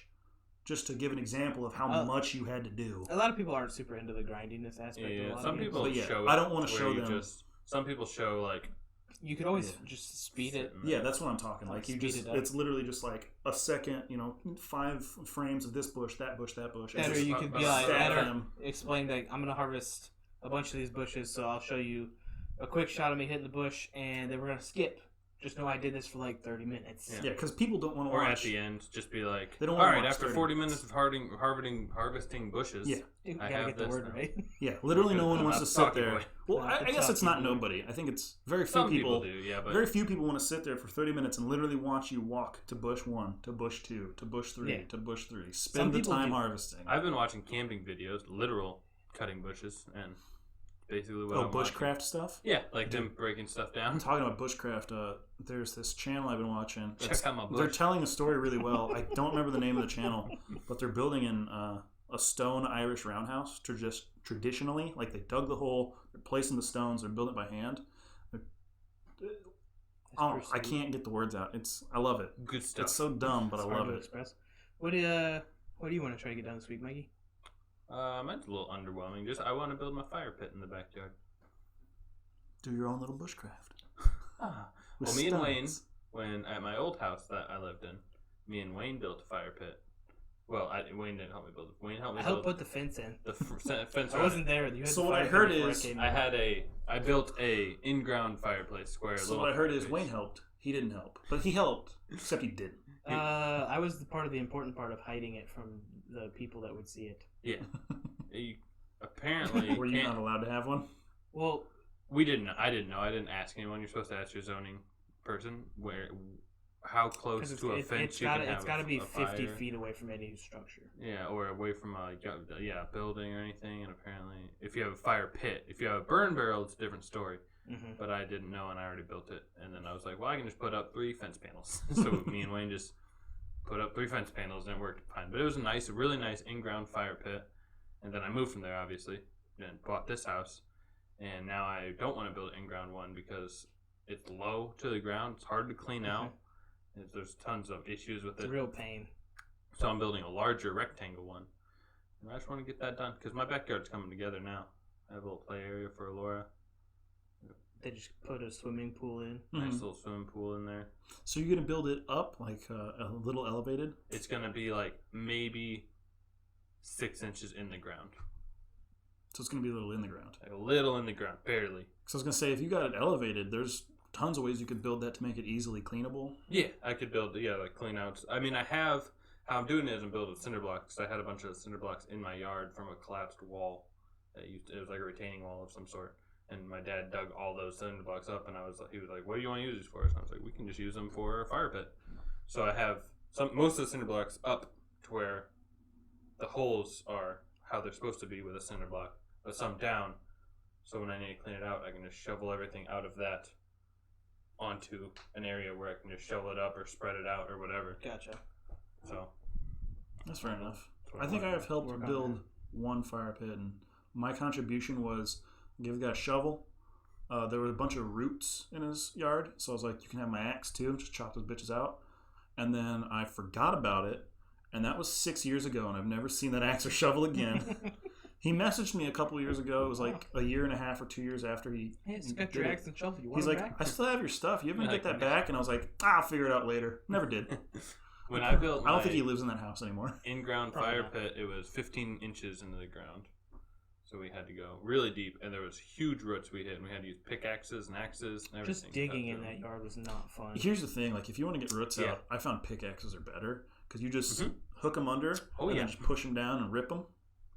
just to give an example of how much you had to do. A lot of people aren't super into the grindiness aspect. Yeah, of a lot some of games. people But yeah, show it. I don't wanna where show you them- some people show like You could always Yeah. just speed it. Yeah, that's what I'm talking. Like you Speed just, it up. it's literally just like a second, 5 frames of this bush, that bush, that bush. and Or just you could be stack like, them. explain that I'm gonna harvest a bunch of these bushes, so I'll show you a quick shot of me hitting the bush, and then we're gonna skip. Just know I did this for like 30 minutes. Yeah. Yeah, because people don't want to or watch. at the end just be like, They don't all wanna right, watch after 30 40 minutes of harvesting bushes. Yeah. You I gotta have get the this word now. right. Yeah, literally no one I'm wants not to sit talking there. away. Well, Not the I guess it's not talking away. nobody. I think it's very few Some people. do, yeah, but Very few people want to sit there for 30 minutes and literally watch you walk to bush 1, to bush 2, to bush 3, Yeah. to bush 3. Some Spend the people time do. harvesting. I've been watching camping videos, literal cutting bushes, and basically what I'm watching. bushcraft stuff? Yeah, like them breaking stuff I'm down. talking about bushcraft. There's this channel I've been watching. that's- Check out my They're bush. telling a story really well. I don't remember the name of the channel, but they're building in a stone Irish roundhouse. Traditionally, like they dug the hole, they're placing the stones, they're building it by hand. I can't get the words out. I love it. Good stuff. It's so dumb, but I love it. Express. What do you want to try to get done this week, Mikey? Mine's a little underwhelming. I want to build my fire pit in the backyard. Do your own little bushcraft. With Well, me and Wayne, stones. when at my old house that I lived in, me and Wayne built a fire pit. Well, Wayne didn't help me build it. Wayne helped me I helped build put the fence in. the fence. I wasn't there. You had So the what I fire heard pit before is- came I in. built a in-ground fireplace square. So little what I heard is fireplace. Wayne helped. He didn't help, but he helped, except he didn't. I was the part of the important part of hiding it from the people that would see it. Yeah. You apparently Were you can't. not allowed to have one? Well, We didn't. I didn't know. I didn't ask anyone. You're supposed to ask your zoning person how close because to a fence it's you got can have. it's got to be a 50 fire. feet away from any structure. Yeah, or away from a building or anything. And apparently, if you have a fire pit, if you have a burn barrel, it's a different story. Mm-hmm. But I didn't know, and I already built it. And then I was like, well, I can just put up 3 fence panels. So me and Wayne just put up 3 fence panels, and it worked fine. But it was a really nice in-ground fire pit. And then I moved from there, obviously, and bought this house. And now I don't want to build an in-ground one because it's low to the ground. It's hard to clean out. And there's tons of issues with It's a it. real pain. So I'm building a larger rectangle one. And I just want to get that done because my backyard's coming together now. I have a little play area for Laura. They just put a swimming pool in. Nice Mhm. little swimming pool in there. So you're gonna build it up like a little elevated? It's going to be like maybe 6 inches in the ground. So it's gonna be a little in the ground. Like a little in the ground, barely. So I was gonna say, if you got it elevated, there's tons of ways you could build that to make it easily cleanable. Yeah, I could build, like clean outs. I mean, how I'm doing it is I'm building cinder blocks. I had a bunch of cinder blocks in my yard from a collapsed wall. It was like a retaining wall of some sort. And my dad dug all those cinder blocks up, and he was like, "What do you want to use these for?" And I was like, "We can just use them for a fire pit." So I have most of the cinder blocks up to where the holes are how they're supposed to be with a cinder block, but some down So when I need to clean it out, I can just shovel everything out of that onto an area where I can just shovel it up or spread it out or whatever. Gotcha. So That's fair enough. that's what I think I want. have helped Work on build one fire pit, and my contribution was give the guy a shovel. There were a bunch of roots in his yard, so I was like, you can have my axe too, just chop those bitches out. And then I forgot about it, and that was 6 years ago, and I've never seen that axe or shovel again. He messaged me a couple years ago. It was like a year and a half or 2 years after he Hey, it's got did your it. axe and shovel. You want He's it like, back? I still have your stuff. You ever Yeah, get that like- back? And I was like, I'll figure it out later. Never did. When I built I don't my think he lives in that house anymore. in-ground Probably fire not. pit, it was 15 inches into the ground. So we had to go really deep, and there was huge roots we hit, and we had to use pickaxes and axes and everything. Just digging to in cut that yard was not fun. Here's the thing: like, if you want to get roots Yeah. out, I found pickaxes are better because you just Mhm. hook them under, Oh, and yeah. then just push them down and rip them.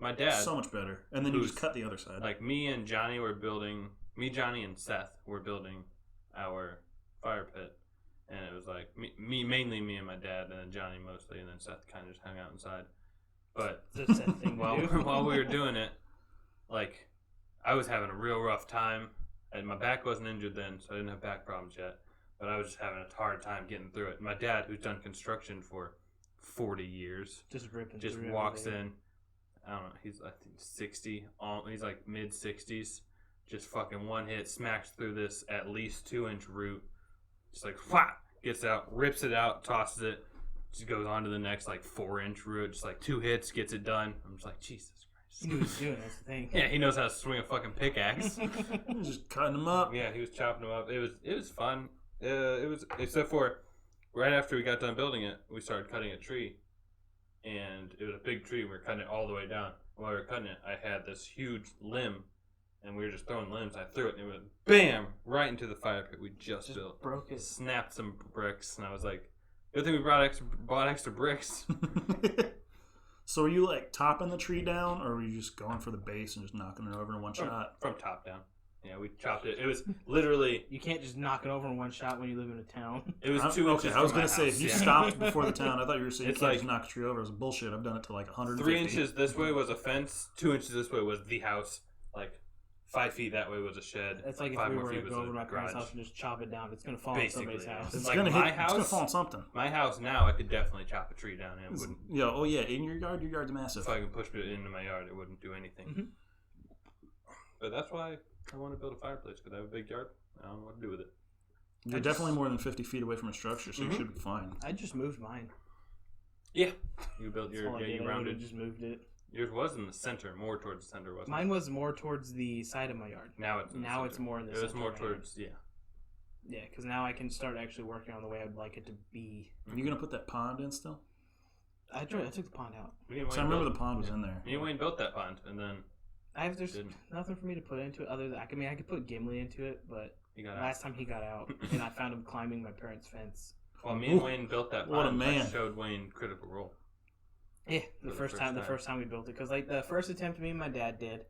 My dad, So much better, and then you who's- just cut the other side. like me and Johnny were building, Johnny, and Seth were building our fire pit. And it was like mainly me and my dad, and then Johnny mostly, and then Seth kind of just hung out inside. But It's a sad thing to while do. while we were doing it, like I was having a real rough time, and my back wasn't injured then, so I didn't have back problems yet. But I was just having a hard time getting through it. My dad, who's done construction for 40 years, Just ripping just through walks everything. in. I don't know. He's I think 60. He's like mid 60s. Just fucking one hit, smacks through this at least 2-inch root. Just like whap, gets out, rips it out, tosses it. Just goes on to the next like 4-inch root. Just like 2 hits, gets it done. I'm just like Jesus He knew Christ. what he was doing. That's the thing. Yeah, he knows how to swing a fucking pickaxe. Just cutting them up. Yeah, he was chopping them up. It was fun. It was except for right after we got done building it, we started cutting a tree, and it was a big tree. We were cutting it all the way down. While we were cutting it, I had this huge limb, and we were just throwing limbs. I threw it, and it went bam right into the fire pit we just built. broke it. Snapped some bricks, and I was like, "Good thing we bought extra bricks." So are you like topping the tree down, or were you just going for the base and just knocking it over in one shot? From top down. Yeah, we chopped it. It was literally. You can't just knock it over in one shot when you live in a town. It was I'm- 2 inches. Okay, I was from gonna my say house, if you yeah. stopped before the town, I thought you were saying you It's can't like- just knock a tree over. It was bullshit. I've done it to like 150. 3 inches this way was a fence. 2 inches this way was the house. Like 5 feet that way was a shed. It's like if 5 we more were feet to was go a over to my parents' garage. house and just chop it down, it's gonna fall on Basically, somebody's yeah. house. It's Like gonna my hit. It's gonna house- fall on something. My house now, I could definitely chop a tree down and it It's- wouldn't. Yeah. Oh yeah. In your yard, your yard's massive. If I could push it into my yard, it wouldn't do anything. Mhm. But that's why I want to build a fireplace because I have a big yard. I don't know what to do with it. You're definitely more than 50 feet away from a structure, so you Mhm. should be fine. I just moved mine. Yeah, you built That's your all I yeah did. you I rounded. literally just moved it. Yours was in the center, more towards the center, wasn't Mine was more towards the side of my yard. it? Now it's in the Now it's center. more in the It was center more of my yard. towards yeah. Yeah, because now I can start actually working on the way I'd like it to be. Are you gonna put that pond in still? I took the pond out. Me and So I Wayne remember built- the pond was in there. Me and Wayne built that pond, and then There's Didn't. nothing for me to put into it other than I could put Gimli into it, but he got out. last time he got out and I found him climbing my parents' fence. While me and Wayne built that pond, What a man. I showed Wayne Critical Role. Yeah, For the the first first time we built it, because like the first attempt me and my dad did,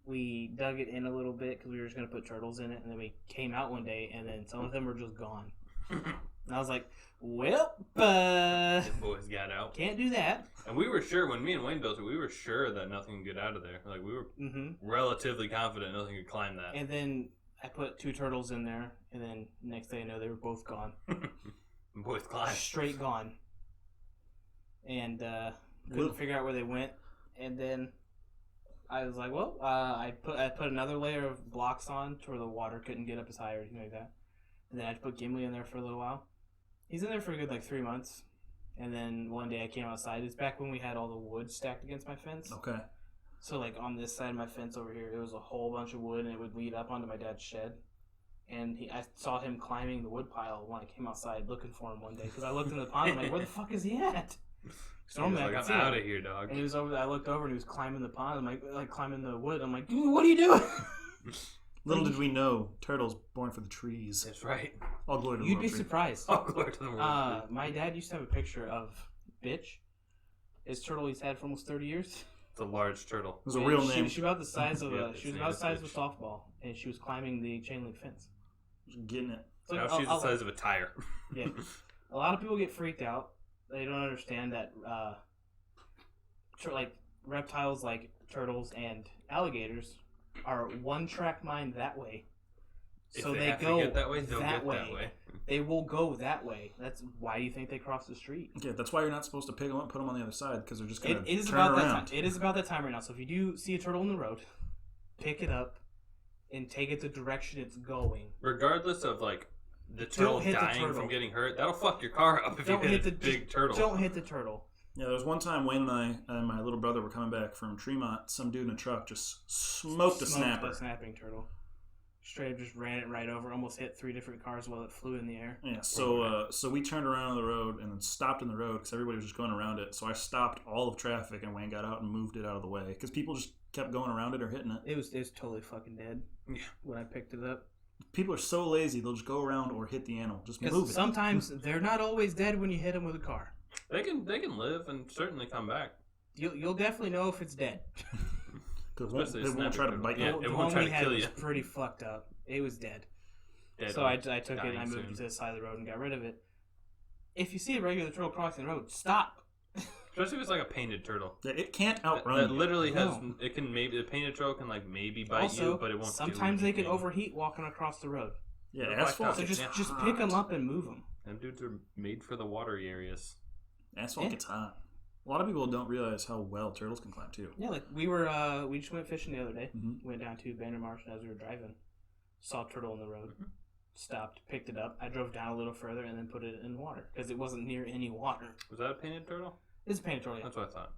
we dug it in a little bit because we were just gonna put turtles in it, and then we came out one day and then some of them were just gone. And I was like, well, The boys got out. can't do that. And we were sure, when me and Wayne built it, we were sure that nothing could get out of there. Like, we were hmm relatively confident nothing could climb that. And then I put 2 turtles in there, and then next thing I know, they were both gone. Boys climbed. Straight gone. And couldn't Little- figure out where they went. And then I was like, well, I put another layer of blocks on to where the water couldn't get up as high or anything like that. And then I put Gimli in there for a little while. He's in there for a good like 3 months. And then one day I came outside. It's back when we had all the wood stacked against my fence. Okay. So like on this side of my fence over here, it was a whole bunch of wood, and it would lead up onto my dad's shed. And I saw him climbing the wood pile when I came outside looking for him one day because I looked in the pond. I'm like, where the fuck is he at? So He was normally I like, could I'm see out him. of here, dog. And he was over there. I looked over and he was climbing the pond. I'm like climbing the wood. I'm like, dude, what are you doing? Little did we know, turtles born for the trees. That's right. All glory to the You'd world be tree. surprised. Oh, glory to the world. My dad used to have a picture of Bitch, his turtle he's had for almost 30 years. It's a large turtle. It was a And real she, name. She was about the size of Yeah, a. its She was name about the is size of a Bitch. softball, and she was climbing the chain link fence. Just getting it. It's like, Now she's the size of a tire. Yeah. A lot of people get freaked out. They don't understand that, like reptiles like turtles and alligators are one track mind that way. If So they they have to go get that way, they'll that get way. that way. They will go that way. That's why you think they cross the street. Yeah, that's why you're not supposed to pick them up and put them on the other side because they're just going It to is turn about around. that time. It is about that time right now. So if you do see a turtle in the road, pick it up and take it the direction it's going. Regardless of like the turtle hit the dying turtle. from getting hurt, that'll fuck your car up if Don't you hit hit a the big turtle. Don't hit the turtle. Yeah, there was one time Wayne and I and my little brother were coming back from Tremont. Some dude in a truck just smoked a snapper. A snapping turtle. Straight up just ran it right over. Almost hit 3 different cars while it flew in the air. Yeah, so we turned around on the road and then stopped in the road because everybody was just going around it. So I stopped all of traffic and Wayne got out and moved it out of the way because people just kept going around it or hitting it. It was totally fucking dead. Yeah. When I picked it up. People are so lazy they'll just go around or hit the animal. Just move Because it. sometimes they're not always dead when you hit them with a car. They can live and certainly come back. You'll definitely know if it's dead. Because Especially a they won't snapping try to turtle. bite Yeah, you. it The won't one try we to had kill was you. pretty fucked up. It was dead. Dead So on. I took it and Dying I moved soon. it to the side of the road and got rid of it. If you see a regular turtle crossing the road, stop. Especially if it's like a painted turtle. Yeah, it can't That outrun you. literally has. No. It can maybe the painted turtle can like maybe bite Also, you, but it won't. sometimes do they can anything. overheat walking across the road. Yeah, They're asphalt. blacked So out. gets just hot. pick them up and move them. Them dudes are made for the watery areas. Asphalt Yeah. gets hot. A lot of people don't realize how well turtles can climb too. Yeah, like we just went fishing the other day. Mhm. Went down to Banner Marsh, and as we were driving, saw a turtle in the road. Mhm. Stopped, picked it up. I drove down a little further and then put it in water because it wasn't near any water. Was that a painted turtle? It's a painted turtle, yeah. That's what I thought.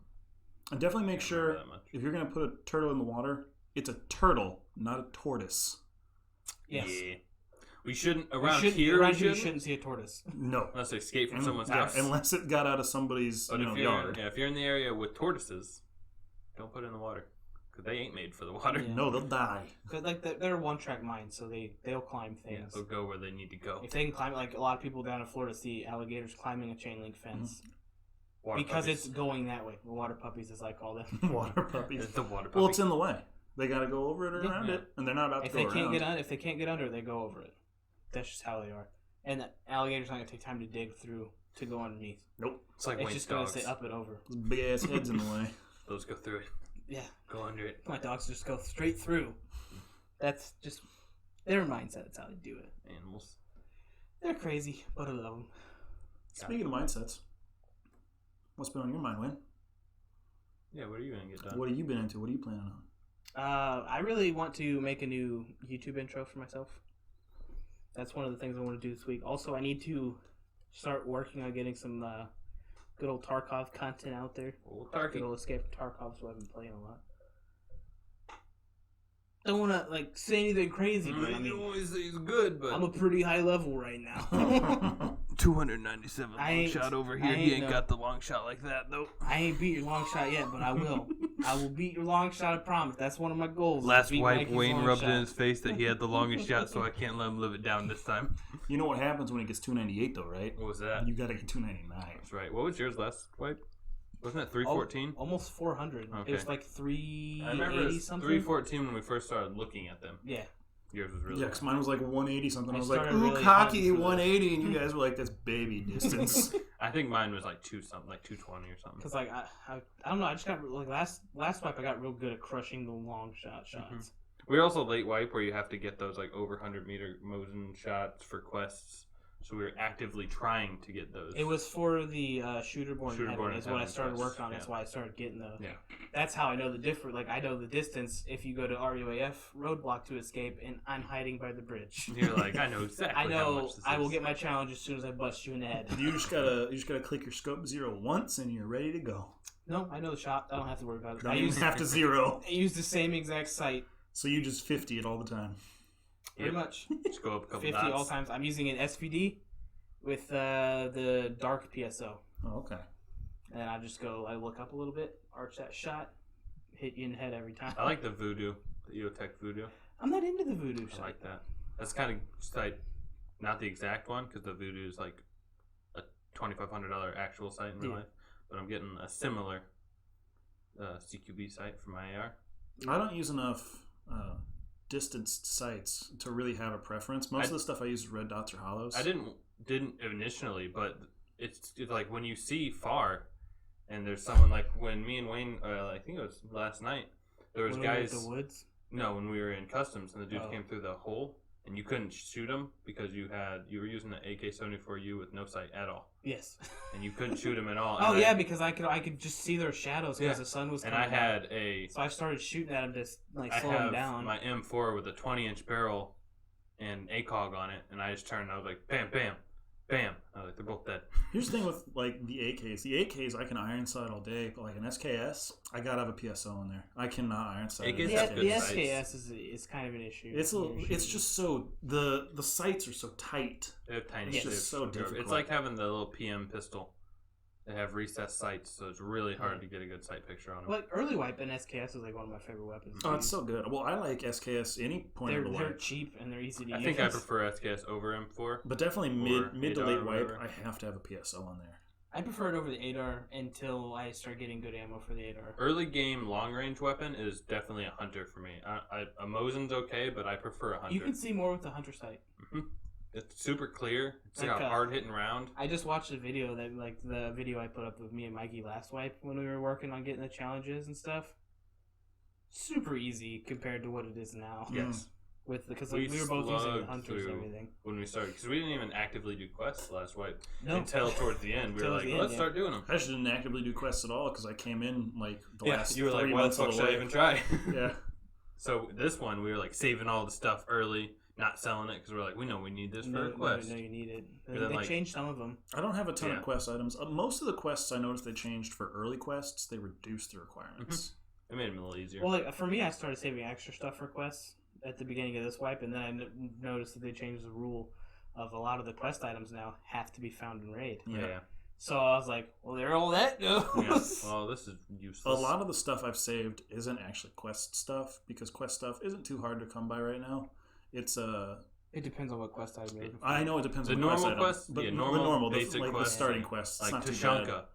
And definitely make Can't remember sure that much. if you're going to put a turtle in the water, it's a turtle, not a tortoise. Yes. Yeah. We shouldn't You around shouldn't- here. around we here you shouldn't. shouldn't see a tortoise. No. Unless they escape from And- someone's yeah, house. unless it got out of somebody's But if you're yard. if you're in the area with tortoises, don't put it in the water because they ain't made for the water. Yeah. No, they'll die. But like they're one track minds, so they'll climb Yeah, things. they'll go where they need to go. If they can climb, like a lot of people down in Florida see alligators climbing a chain link fence Water because puppies. it's going that way. The water puppies, as I call them. Water puppies. It's the water puppy. Well, it's in the way. They got to go over it or Yeah. around Yeah. it, and they're not about to If go they around. can't get under, they go over it. That's just how they are. And the alligator's not gonna take time to dig through to go underneath. Nope. It's like It's Wayne's just gonna dogs. stay up and over. Those big ass heads in the way. Those go through it. Yeah, Go under it. my dogs just go straight through. That's just their mindset. That's how they do it. Animals. They're crazy, but I love them. Speaking of mindsets, what's been on your mind, Wayne? Yeah, what are you gonna get done? What have you been into? What are you planning on? I really want to make a new YouTube intro for myself. That's one of the things I want to do this week. Also, I need to start working on getting some good old Tarkov content out there. Old Good Tarky. old Escape from Tarkov, so I've been playing a lot. Don't want to like say anything crazy, but I You mean, always say he's good, but I'm a pretty high level right now. 297 I long ain't- shot over I here. ain't He ain't no- got the long shot like that though. I ain't beat your long shot yet, but I will. I will beat your long shot. I promise. That's one of my goals. is Last beat wipe, Mikey's Wayne long rubbed shot. in his face that he had the longest shot, so I can't let him live it down this time. You know what happens when it gets 298 though, right? What was that? You got to get 299. That's right. What was yours last wipe? Wasn't it 314? Almost 400. Okay. It was like I remember 380 it was something. 314 when we first started looking at them. Yeah. Yours was really Yeah, because mine was like 180 something. I I was like, started ooh, really cocky, hunting for 180. And you guys were like, that's baby distance. I think mine was like 2 something, like 220 or something. Because like I don't know. I just got like last wipe. I got real good at crushing the long shots. We're also late wipe where you have to get those like over 100-meter Mosin shots for quests. So we were actively trying to get those. It was for the Shooterborn in Shooterborn Heaven in is what I Heaven started quest, working on. That's yeah. why I started getting those. Yeah. That's how I know the difference. Like I know the distance if you go to RUAF roadblock to escape, and I'm hiding by the bridge. You're like, I know exactly. I how know much this I will is. get my challenge as soon as I bust you in the head. you just gotta click your scope 0 once and you're ready to go. No, I know the shot. I don't have to worry about it. Don't I even use have to 0. I use the same exact site So you just 50 it all the time. pretty Yep. much. Just go up a couple 50 dots. all times. I'm using an SVD with the dark PSO. Oh, okay. And then I just go, I look up a little bit, arch that shot, hit you in the head every time. I like the voodoo, the EOTech voodoo. I'm not into the voodoo I shot. like that. That's kind of just like not the exact one because the voodoo is like a $2,500 actual sight in real Yeah. life. But I'm getting a similar CQB sight for my AR. I don't use enough distanced sights to really have a preference. Most of the stuff I use is red dots or hollows. I didn't initially, but it's like when you see far, and there's someone like when me and Wayne, I think it was last night. There was When we were at guys. the woods. No, when we were in customs and the dude Oh. came through the hole and you couldn't shoot him because you were using the AK-74U with no sight at all, Yes. and you couldn't shoot him at all. Oh And yeah, because I could just see their shadows because Yeah. the sun was and coming I had a so I started shooting at him to like I slow him have down. my M4 with a 20-inch barrel and ACOG on it, and I just turned. I was like, bam, bam, bam. I was like, they're both dead. Here's the thing with like the AKs. The AKs I can iron sight all day, but like an SKS, I gotta have a PSO in there. I cannot iron sight. AKs an the, have SKS. good the sights. SKS is kind of an issue. It's a, when you're it's shooting. just so the sights are so tight. They have tiny. It's they just have- so difficult. It's like having the little PM pistol. They have recessed sights, so it's really hard to get a good sight picture on them. Like early wipe and SKS is like one of my favorite weapons. Oh, it's so good. Well, I like SKS any point they're of the they're wipe, cheap and they're easy to I use. think I prefer SKS over M4. but definitely or mid to ADAR late or wipe. whatever. I have to have a PSO on there. I prefer it over the ADAR until I start getting good ammo for the ADAR. Early game long range weapon is definitely a hunter for me. A Mosin's okay, but I prefer a hunter. You can see more with the hunter sight. It's super clear. It's Like, got a hard hitting round. I just watched a video that like the video I put up with me and Mikey last wipe when we were working on getting the challenges and stuff. Super easy compared to what it is now. Yes. With because We like, we were both using the slugged hunters through- and everything. When we started, because we didn't even actively do quests last wipe No. until towards the end. We were Towards like, the end, let's yeah. start doing them. I just didn't actively do quests at all because I came in like the last you were like, 3 why the months fuck of the should I wipe. even try? Yeah. So this one, we were like saving all the stuff early, not selling it because we're like, we know we need this for a quest. No, you need it. And then, They like- changed some of them. I don't have a ton Yeah. of quest items. Most of the quests I noticed they changed for early quests. They reduced the requirements. It made them a little easier. Well, like, for me, I started saving extra stuff for quests at the beginning of this wipe, and then I noticed that they changed the rule of a lot of the quest items now have to be found in raid. yeah. So I was like, well, there all that goes. Yeah. Well, this is A useless. lot of the stuff I've saved isn't actually quest stuff because quest stuff isn't too hard to come by right now. It's It depends on what quest item you're looking for. I know it depends The on normal quest item, quest? but Yeah, the normal, normal, basic like the quest. starting quests, it's like not too bad. Tashanka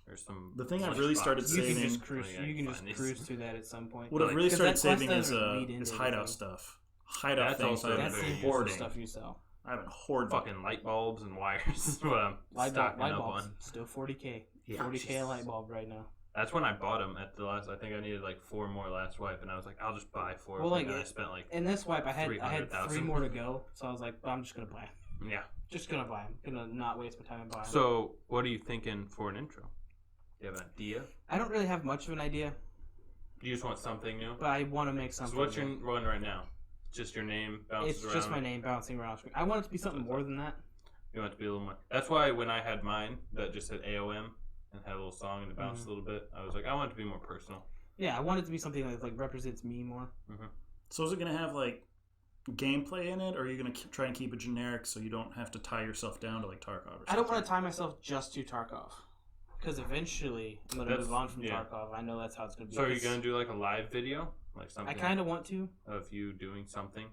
or some. The thing I've flesh really box. started You can saving- just cruise. Oh, yeah, You can find just these. cruise through that at some point. What I've Like- really 'cause started that quest saving is doesn't lead into hideout anything. stuff. Hideout That's things also I've very That's the been useful. important hoarding. stuff you sell. I've been hoarding. Fucking light bulbs and wires is what I'm stocking Light up bulbs, on. still 40K. Yeah, 40K a Jesus. light bulb right now. That's when I bought them at the last. I think I needed like 4 more last wipe, and I was like, I'll just buy 4. Well, like, and I spent like, In this wipe, I had 3 300,000. more to go, so I was like, I'm just gonna buy 'em. yeah. Just gonna buy 'em. Gonna not waste my time and buy 'em. So, what are you thinking for an intro? Do you have an idea? I don't really have much of an idea, You just want something new? but I want to make So something. what's your new. one right now? Just your name bounces It's around? just my name bouncing around. I want it to be something more than that. You want it to be a little more. That's why when I had mine that just said AOM and had a little song and it bounced Mm-hmm. a little bit, I was like, I want it to be more personal. Yeah, I want it to be something that like represents me more. So is it going to have like gameplay in it, or are you going to try and keep it generic so you don't have to tie yourself down to like Tarkov or something? I don't want to tie myself just to Tarkov, because eventually I'm gonna That's- move on from yeah. Tarkov. I know that's how it's gonna be. So are you 'cause gonna do like a live video, like something? I kind of want to of you doing something.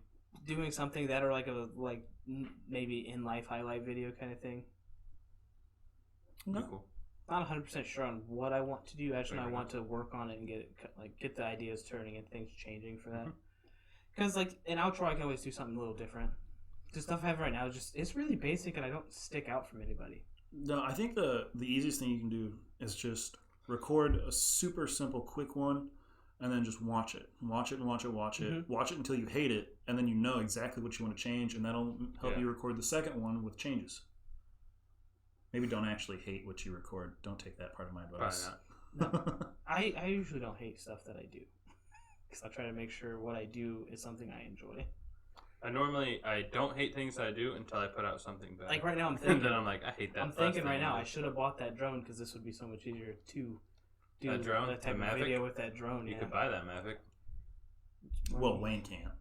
doing something that or like maybe in life highlight video kind of thing. No. Cool. Not 100% sure on what I want to do. Actually, Fair I want enough. to work on it and get the ideas turning and things changing for that. Mhm. Because like in outro, I can always do something a little different. The stuff I have right now is just it's really basic and I don't stick out from anybody. No, I think the easiest thing you can do is just record a super simple, quick one, and then just watch it, watch it, and watch it, watch it, Mhm. watch it until you hate it, and then you know exactly what you want to change, and that'll help Yeah. you record the second one with changes. Maybe don't actually hate what you record. Don't take that part of my Probably advice. not. I usually don't hate stuff that I do because I try to make sure what I do is something I enjoy. I don't hate things I do until I put out something bad. Like right now, I'm and thinking. then I'm like, I hate that. I'm last thinking thing right now I I did. should have bought that drone because this would be so much easier to do That drone? that type The of Mavic? video with that drone. You yeah. could buy that Mavic Well, Wayne can't.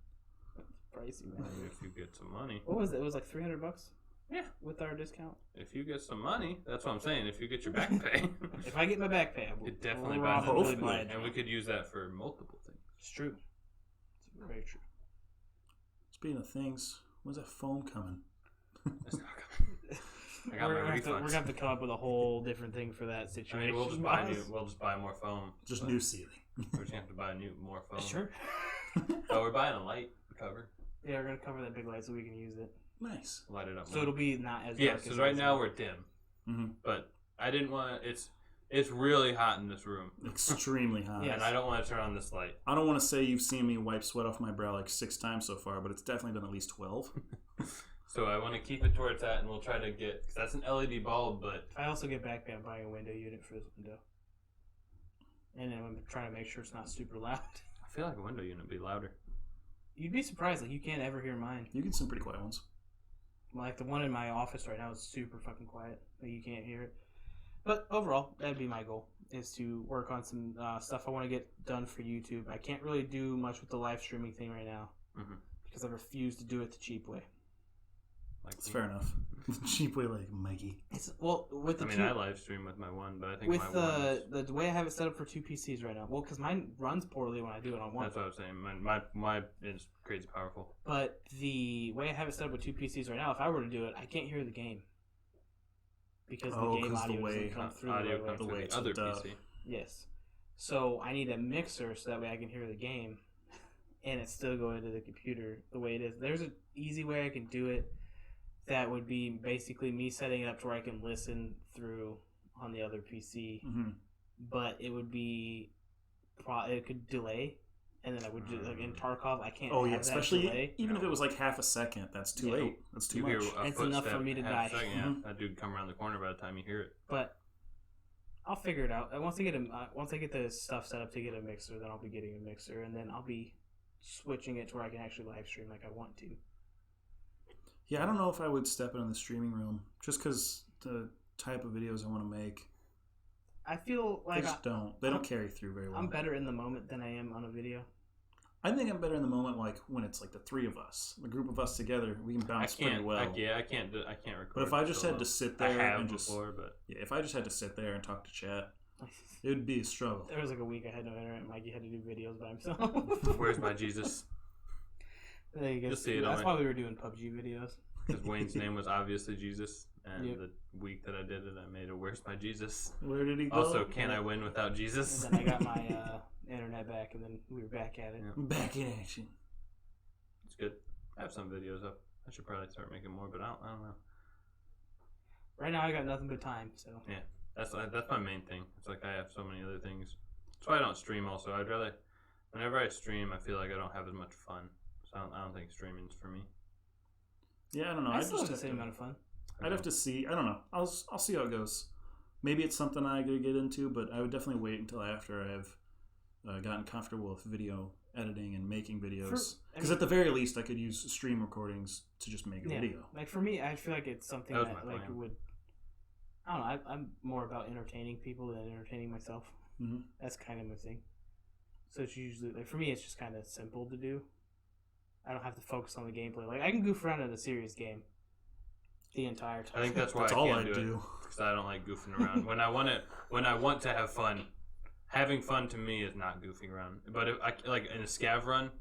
Pricey, man. if you get some money. What was it? It was like $300. Yeah. With our discount. If you get some money, that's what I'm saying. If you get your back pay, If I get my back pay, I will you could definitely buy that. probably Hopefully. buy a And drone. we could use that for multiple things. It's true. It's very true. Speaking of things, when's that phone coming? It's not coming. I got we're my gonna have to, we're refunds. gonna have to come up with a whole different thing for that I situation. mean, we'll just buy boss. We'll just buy more foam. Just But new ceiling. We're just gonna have to buy more foam. Sure. Oh, we're buying a light cover. Yeah, we're gonna cover that big light so we can use it. Nice. Light it up. So more. it'll be not as Yeah. dark So as right it is now we're dim, Mm-hmm. but I didn't want It's really hot in this room. Extremely hot. Yeah. And I don't want to turn on this light. I don't want to say you've seen me wipe sweat off my brow like 6 times so far, but it's definitely been at least 12. So I want to keep it towards that, and we'll try to get... Cause that's an LED bulb, but... If I also get back pay, I'm buying a window unit for this window. And then I'm trying to make sure it's not super loud. I feel like a window unit would be louder. You'd be surprised, like, you can't ever hear mine. You get some pretty quiet ones. Like, the one in my office right now is super fucking quiet. Like, you can't hear it. But overall, that'd be my goal, is to work on some stuff I want to get done for YouTube. I can't really do much with the live streaming thing right now. Mm-hmm. Because I refuse to do it the cheap way. Like It's fair enough. Cheap way, like Mikey. It's, well, with the I live stream with my one, but I think with my one is... the way I have it set up for 2 PCs right now. Well, because mine runs poorly when I do it on one. That's what I was saying. My is crazy powerful. But the way I have it set up with 2 PCs right now, if I were to do it, I can't hear the game. Because the game 'cause the audio way doesn't come through Audio the right comes way. the way through it's the other hooked up. PC. Yes. So I need a mixer so that way I can hear the game and it's still going to the computer the way it is. There's an easy way I can do it that would be basically me setting it up to where I can listen through on the other PC, Mm-hmm. but it would be it could delay, and then I would do like in Tarkov I can't. Oh yeah, have that especially delay. even if it was like half a second, that's too Yeah. late. That's too You much. hear a It's enough for footstep me to half die. a second, yeah. Mhm. That dude come around the corner by the time you hear it. But I'll figure it out. Once I get the stuff set up to get a mixer, then I'll be getting a mixer, and then I'll be switching it to where I can actually live stream like I want to. Yeah, I don't know if I would step into the streaming realm just because the type of videos I want to make. I feel They like just don't. They don't carry through very well. I'm better in the moment than I am on a video. I think I'm better in the moment, like when it's like the 3 of us, the group of us together. We can I bounce pretty can't. well. I can't record. But if I just solo. had to sit I there have and just before, but yeah, if I just had to sit there and talk to chat, it would be a struggle. There was like a week I had no internet. Mikey had to do videos by himself. where's my Jesus? There you go. You'll see it That's on why we were doing PUBG videos. Because Wayne's name was obviously Jesus, and Yep. the week that I did it, I made a "Where's my Jesus?" Where did he go? Also, can I win without Jesus? And then I got my internet back, and then we were back at it. Yeah. Back in action. It's good. I have some videos up. I should probably start making more, but I don't know. Right now, I got nothing but time, so. That's my main thing. It's like I have so many other things. That's why I don't stream. Also, I'd rather whenever I stream, I feel like I don't have as much fun. So I don't think streaming's for me. Yeah, I don't know. I still have the have same to- amount of fun. I'd have to see. I don't know. I'll see how it goes. Maybe it's something I could get into, but I would definitely wait until after I've gotten comfortable with video editing and making videos. Because at the very least, I could use stream recordings to just make a video. Like for me, I feel like it's something That was that my like plan. would. I don't know. I'm more about entertaining people than entertaining myself. Mm-hmm. That's kind of my thing. So it's usually like for me, it's just kind of simple to do. I don't have to focus on the gameplay. Like I can goof around in a serious game the entire time. I think that's why That's I all can't I do it. do. Because I don't like goofing around. When I want to have fun, having fun to me is not goofing around. But if I like in a scav run,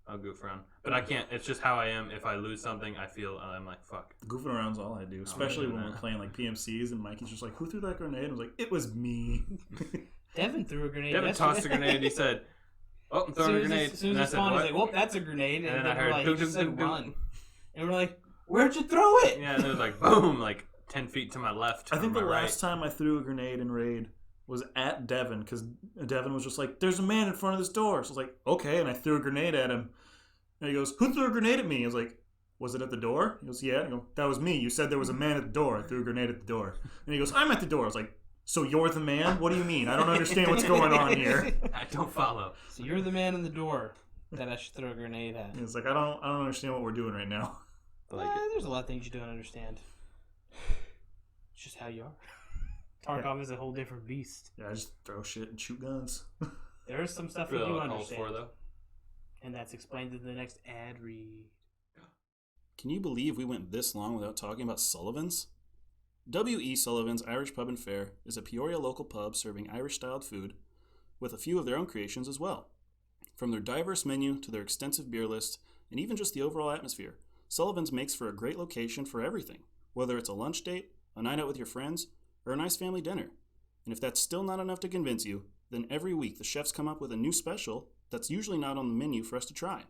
I'll goof around. But I can't. It's just how I am. If I lose something, I feel I'm like fuck. Goofing around's all I do, especially doing when we're that. playing like PMCs and Mikey's just like, "Who threw that grenade?" I was like, "It was me." Devin threw a grenade. Devin yesterday. tossed a grenade. He said, "Oh, I'm throwing a grenade." As soon And I as he said, spawned, he's "What?" like, "Well, that's a grenade." And And, then I then we're heard like, doo, he just doo, said doo, doo. run. And we're like, "Where'd you throw it?" Yeah, and it was like boom, like 10 feet to my left. I think or the my last time I threw a grenade in raid was at Devin because Devin was just like, "There's a man in front of this door." So I was like, "Okay," and I threw a grenade at him. And he goes, "Who threw a grenade at me?" I was like, "Was it at the door?" He goes, "Yeah." I go, "That was me. You said there was a man at the door. I threw a grenade at the door." And he goes, "I'm at the door." I was like, "So you're the man? What do you mean? I don't understand what's going on here." I don't follow. So you're the man in the door that I should throw a grenade at. It's like I don't understand what we're doing right now. I like it. There's a lot of things you don't understand. It's just how you are. Tarkov is a whole different beast. Yeah, I just throw shit and shoot guns. There is some stuff we Really do what it calls understand, for though. and that's explained in the next ad read. Can you believe we went this long without talking about Sullivan's? W.E. Sullivan's Irish Pub and Fare is a Peoria local pub serving Irish-styled food, with a few of their own creations as well. From their diverse menu to their extensive beer list, and even just the overall atmosphere, Sullivan's makes for a great location for everything, whether it's a lunch date, a night out with your friends, or a nice family dinner. And if that's still not enough to convince you, then every week the chefs come up with a new special that's usually not on the menu for us to try.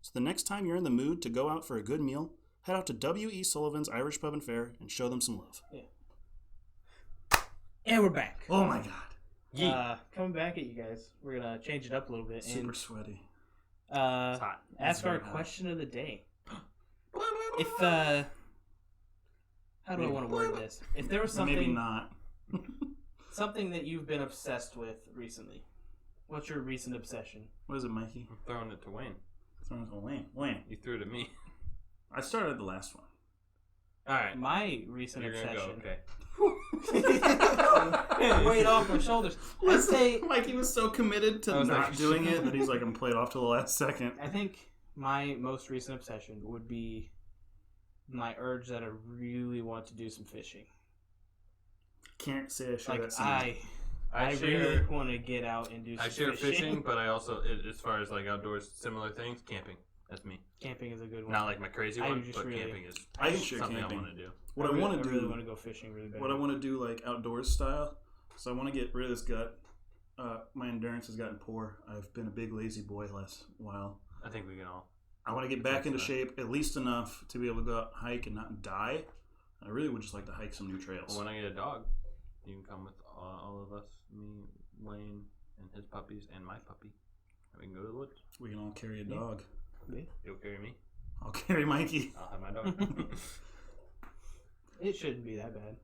So the next time you're in the mood to go out for a good meal, head out to W.E. Sullivan's Irish Pub and Fare and show them some love. And we're back. Oh my god. Coming back at you guys. We're gonna change it up a little bit Super and sweaty. It's hot. ask our very hot. question of the day. If how do I want to word this? If there was Maybe something not. something that you've been obsessed with recently, what's your recent obsession? What is it, Mikey? I'm throwing it to Wayne. Throwing it to Wayne. Wayne. You threw it at me. I started the last one. All right. My recent You're gonna obsession. go. Okay. Weight off my shoulders. I'd say Mikey was so committed to I was not like, doing it that he's like, I'm played off to the last second. I think my most recent obsession would be my urge that I really want to do some fishing. Can't say I share Like that same. I share. really want to get out and do some I share fishing. fishing, but I also, as far as like outdoors, similar things, camping. That's me. Camping is a good one. Not like my crazy I one, just but really- camping is I can share something camping. I want to do. What I want to really do, want to go fishing really bad. what I want to do, like outdoors style. So I want to get rid of this gut. My endurance has gotten poor. I've been a big lazy boy last while. I think we can all. I want to get back into so. shape, at least enough to be able to go out and hike and not die. I really would just like to hike some new trails. Well, when I get a dog, you can come with all of us, me, Wayne, and his puppies, and my puppy. And we can go to the woods. We can all carry a dog. You'll carry me. I'll carry Mikey. I'll have my dog. It shouldn't be that bad.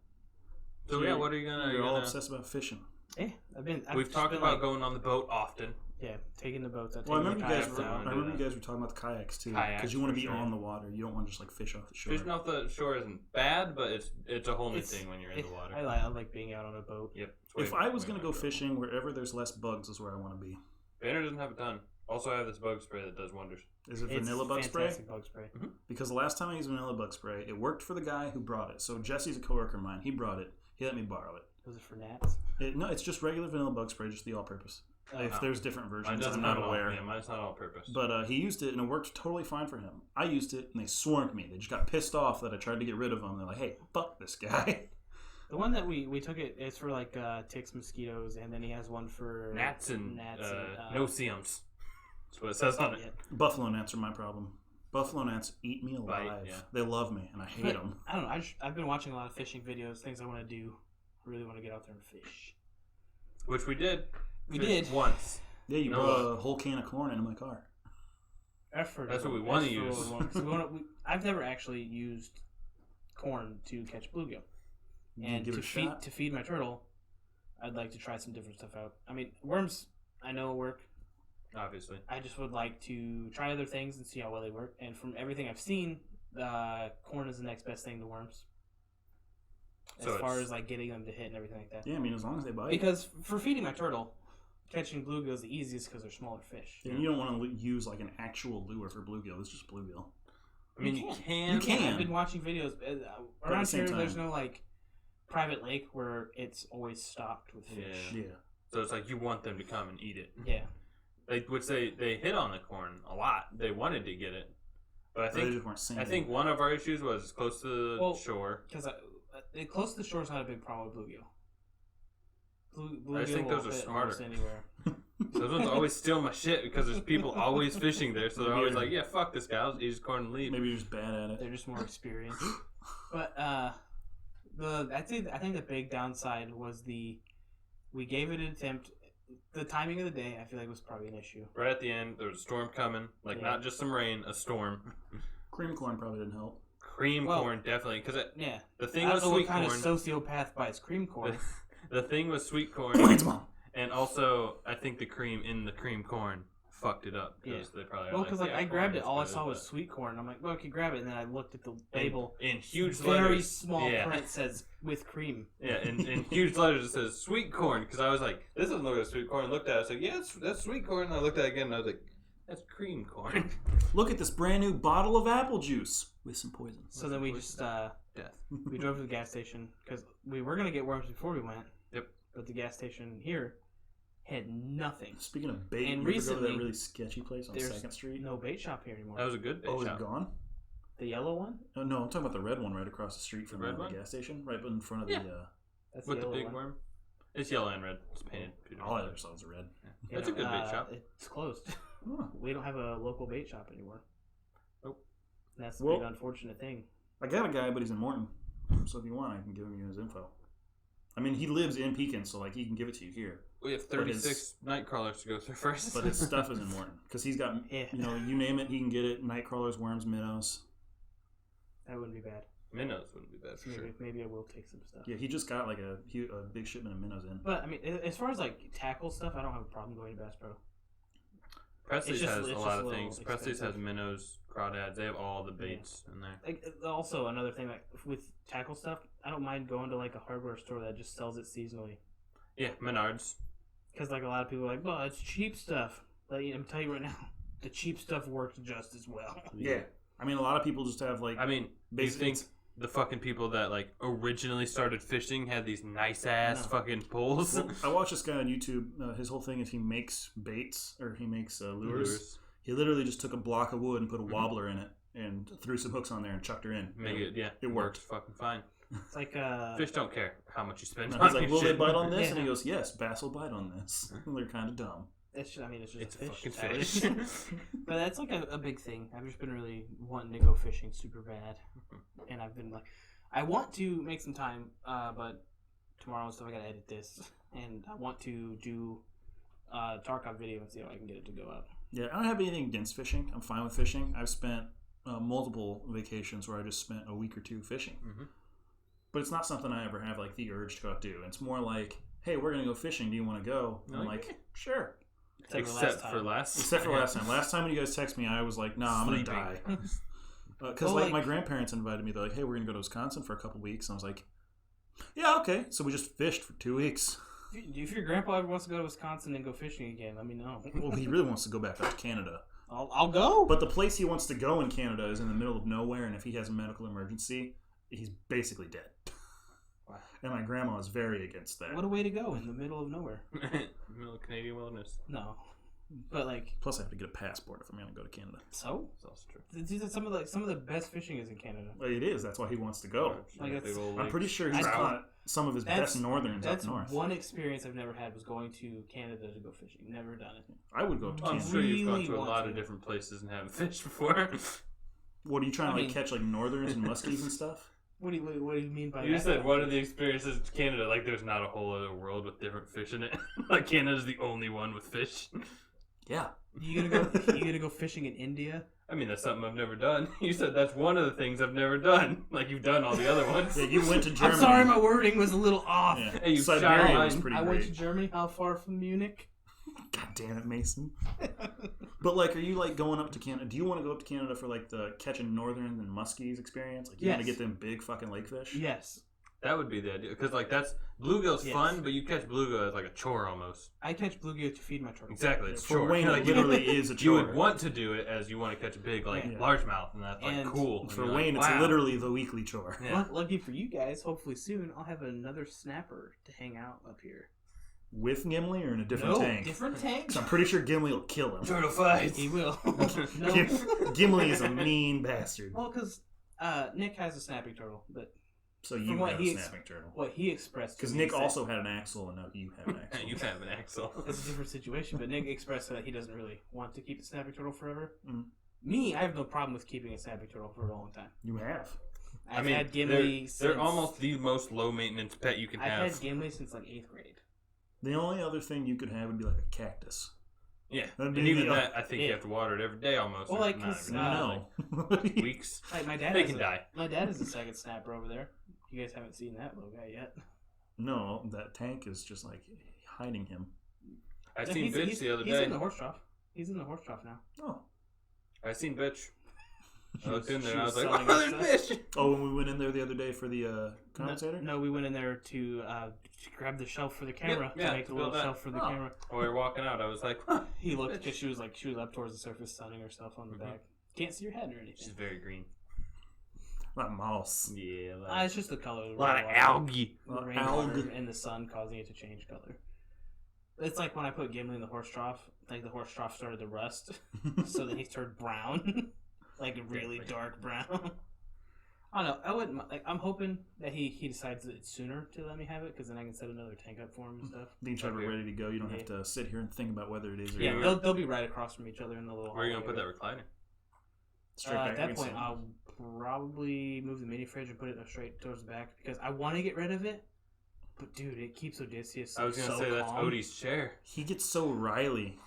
So yeah, what are you gonna? You're all obsessed about fishing. Yeah, I've We've just talked been, about like, going on the boat often. Yeah, taking the boats out. Well, I taking remember the you guys. kayaks were- out. I remember you guys were talking about the kayaks too, Kayaks, because you want to for be sure. on the water. You don't want to just like fish off the shore. Fishing off the shore isn't bad, but it's a whole new It's- thing when you're in the water. I like being out on a boat. Yep. it's way- If I was way gonna more go enjoyable. fishing, wherever there's less bugs is where I want to be. Banner doesn't have a ton. Also, I have this bug spray that does wonders. Is it It's vanilla bug spray? fantastic bug spray. Because the last time I used vanilla bug spray, it worked for the guy who brought it. So Jesse's a coworker of mine. He brought it. He let me borrow it. Was it for gnats? No, it's just regular vanilla bug spray, just the all-purpose. If Oh. there's different Mine versions, doesn't I'm not have it all- aware. Yeah, mine's not all purpose. But he used it and it worked totally fine for him. I used it and they swarmed me. They just got pissed off that I tried to get rid of them. They're like, "Hey, fuck this guy." The one that we took it's for like ticks, mosquitoes, and then he has one for gnats and uh, no-see-ums. That's what it says on it. yeah. Buffalo gnats are my problem. Buffalo gnats eat me alive. Bite, yeah. They love me and I hate But, them. I don't know. I've been watching a lot of fishing videos, things I want to do. I really want to get out there and fish. Which we did. We Fish did. once. Yeah, you No. brought a whole can of corn into my car. Effort. That's what we wanna use. I've never actually used corn to catch bluegill, You and give it to a shot. feed my turtle, I'd like to try some different stuff out. I mean, worms I know work. Obviously. I just would like to try other things and see how well they work. And from everything I've seen, corn is the next best thing to worms. As So far it's- as like getting them to hit and everything like that. Yeah, I mean, as long as they bite. Because for feeding my turtle, catching bluegill is the easiest because they're smaller fish. And you don't want to use like an actual lure for bluegill. It's just bluegill. I mean, you You can. You can. I've been watching videos at around the same here. There's time- no like private lake where it's always stocked with fish. Yeah. Yeah. So it's like you want them to come and eat it. Yeah. Which they hit on the corn a lot. They wanted to get it, but I They think just weren't seeing I it. think one of our issues was close to the Well, shore. Because close to the shore is not a big problem with bluegill. Bluegill I just think those will are fit smarter. almost anywhere. Those ones always steal my shit because there's people always fishing there, so they're always like, "Yeah, fuck this guy. I'll eat his corn and leave." Maybe you're just bad at it. They're just more experienced. But I think the big downside was we gave it an attempt. The timing of the day, I feel like, was probably an issue. Right at the end, there was a storm coming. Like Yeah. not just some rain, a storm. Cream corn probably didn't help. Cream Well, corn definitely because Yeah. the I thing don't was know what sweet kind corn. of sociopath buys cream corn. The thing was sweet corn, Points, Mom. and also I think the cream in the cream corn fucked it up because they probably Well, because yeah, I grabbed it, corn all I is saw good, was sweet corn. I'm like, well, okay, grab it, and then I looked at the label. in huge Very letters. small yeah. print says with cream. Yeah, in huge letters it says sweet corn because I was like, this doesn't look like sweet corn. I looked at it, I was like, yeah, that's sweet corn. And I looked at it again and I was like, that's cream corn. Look at this brand new bottle of apple juice with some poison. So then we just Death. we drove to the gas station because we were gonna get worms before we went. Yep. But the gas station here had nothing. Speaking of bait, And you ever go to recently, that really sketchy place on there's 2nd Street? No bait shop here anymore. That was a good bait Oh, is shop. it gone? The yellow one? Oh, no, I'm talking about the red one right across the street from The red the one? gas station, right in front of Yeah. the. That's With the yellow big one. worm. It's yellow and red. It's painted. two different All I colors. ever saw was red. You That's a good bait shop. It's closed. Oh. We don't have a local bait shop anymore. Nope. And that's the Well- big unfortunate thing. I got a guy, but he's in Morton. So if you want, I can give him his info. I mean, he lives in Pekin, so like he can give it to you here. We have 36 night crawlers to go through first. But his stuff isn't important because he's got you name it, he can get it. Night crawlers, worms, minnows. That wouldn't be bad. Minnows wouldn't be bad for sure. Maybe I will take some stuff. Yeah, he just got like a big shipment of minnows in. But I mean, as far as like tackle stuff, I don't have a problem going to Bass Pro. Presley's has a lot of things. expensive. Presley's has minnows, crawdads. They have all the baits in there. Like also another thing, like with tackle stuff, I don't mind going to like a hardware store that just sells it seasonally. Yeah, Menards. Because like a lot of people are like, well, it's cheap stuff. But I'm telling you right now, the cheap stuff works just as well. Yeah. I mean, a lot of people just have like. I mean, you basic. think the fucking people that like originally started fishing had these nice ass fucking poles? Well, I watched this guy on YouTube. His whole thing is he makes baits or he makes lures. He literally just took a block of wood and put a wobbler in it and threw some hooks on there and chucked her in. Make it, yeah. It worked. Fucking fine. It's like Fish don't care how much you spend No, on he's like, your will they shit. bite on this? Yeah. And he goes, yes, bass will bite on this. They're kind of dumb. it's just It's a a fish. fucking That fish. is- but that's like a big thing. I've just been really wanting to go fishing super bad, and I've been like, I want to make some time, but tomorrow and stuff I gotta edit this, and I want to do Tarkov video and see how I can get it to go up. Yeah, I don't have anything against fishing. I'm fine with fishing. I've spent multiple vacations where I just spent a week or two fishing. Mhm. But it's not something I ever have like the urge to go out do. It's more like, hey, we're gonna go fishing. Do you want to go? And I'm Like, like, sure. Except for last. Except for last time. Last time when you guys text me, I was like, nah, I'm gonna die. Because Well, like my grandparents invited me. They're like, hey, we're gonna go to Wisconsin for a couple weeks. And I was like, yeah, okay. So we just fished for 2 weeks. If your grandpa ever wants to go to Wisconsin and go fishing again, let me know. Well, he really wants to go back out to Canada. I'll go. But the place he wants to go in Canada is in the middle of nowhere, and if he has a medical emergency, he's basically dead. Wow. And my grandma is very against that. What a way to go in the middle of nowhere. Middle of Canadian wilderness. No, but like Plus, I have to get a passport if I'm going to go to Canada. so. That's also true. These are some of the best fishing is in Canada. Well, it is. That's why he wants to go. Like, Big it's- old I'm pretty lakes. sure he's I- caught some of his best northerns up That's north. one experience I've never had was going to Canada to go fishing. Never done it. I would go up to I'm Canada. sure you've gone really to a want lot to. of different places and haven't fished before. What are you trying to I like mean- catch like northerns and muskies and stuff? What do you mean by You that? said one of the experiences in Canada, like there's not a whole other world with different fish in it. Like Canada's the only one with fish. Yeah. You gonna go fishing in India? I mean, that's something I've never done. You said that's one of the things I've never done. Like you've done all the other ones. Yeah, you went to Germany. I'm sorry, my wording was a little off. Yeah. Hey, you Siberia shot was mine. pretty I great. went to Germany. How far from Munich? God damn it, Mason. But like, are you like going up to Canada? Do you want to go up to Canada for like the catching northern and muskies experience? Like you want to Yes. get them big fucking lake fish? Yes, That would be the idea, because like that's bluegill's Yes. fun, but you catch bluegill as like a chore almost. I catch bluegill to feed my turtle. Exactly, it's For chore. Wayne, Like, it literally is a you chore. would want to do it as you want to catch a big like Yeah. largemouth, and that's like And cool. And For you're Wayne, like, it's wow. literally the weekly chore. Yeah. Lucky for you guys, hopefully soon I'll have another snapper to hang out up here. With Gimli or in a different tank? different tank. 'Cause I'm pretty sure Gimli will kill him. Turtle fights. He will. no. Gimli is a mean bastard. Well, because Nick has a snapping turtle, but So you From what have a he snapping turtle. what he expressed to Because me Nick is that- also had an axle, and now you have an axle. You have an axle. It's a different situation, but Nick expressed that he doesn't really want to keep the snapping turtle forever. Mhm. Me, I have no problem with keeping a snapping turtle for a long time. You have. I've had Gimli they're almost the most low maintenance pet you can I've have. had Gimli since like 8th grade. The only other thing you could have would be like a cactus. Yeah, That'd and be even the- that, I think you yeah. have to water it every day almost. Well, or like, not 'cause, every day, No. like weeks. Like my dad, They has can a- die. My dad is a second snapper over there. You guys haven't seen that little guy yet. No, that tank is just like hiding him. I No, seen Bitch the other He's day. in the horse trough. He's in the horse trough now. Oh. I seen Bitch. She I looked in there she and I was was like, selling oh, her there's stuff. Bitch. Oh, when we went in there the other day for the compensator? No, we went in there to grab the shelf for the camera yeah, to make to the little build that. shelf for the Oh. camera. While we were walking out, I was like, huh, He looked Bitch. because she was up towards the surface, sunning herself on the Mhm. back. Can't see your head or she's anything. very green. Not mouse. Yeah, It's just the color. a lot of algae. The Algae. rainwater and the sun causing it to change color. It's like when I put Gimli in the horse trough. Like the horse trough started to rust, so then he turned brown, like a really dark brown. I don't know. I wouldn't. Like, I'm hoping that he decides that it's sooner to let me have it, because then I can set another tank up for him and stuff. Then you have it Okay. ready to go. You don't have to sit here and think about whether it is or Yeah, not. they'll be right across from each other in the little. Where are you gonna put hallway. that recliner? Straight back At that against point, it. I'll probably move the mini fridge and put it straight towards the back because I want to get rid of it, But dude, it keeps Odysseus. I was gonna so say that's calm. Odie's chair. He gets so Riley.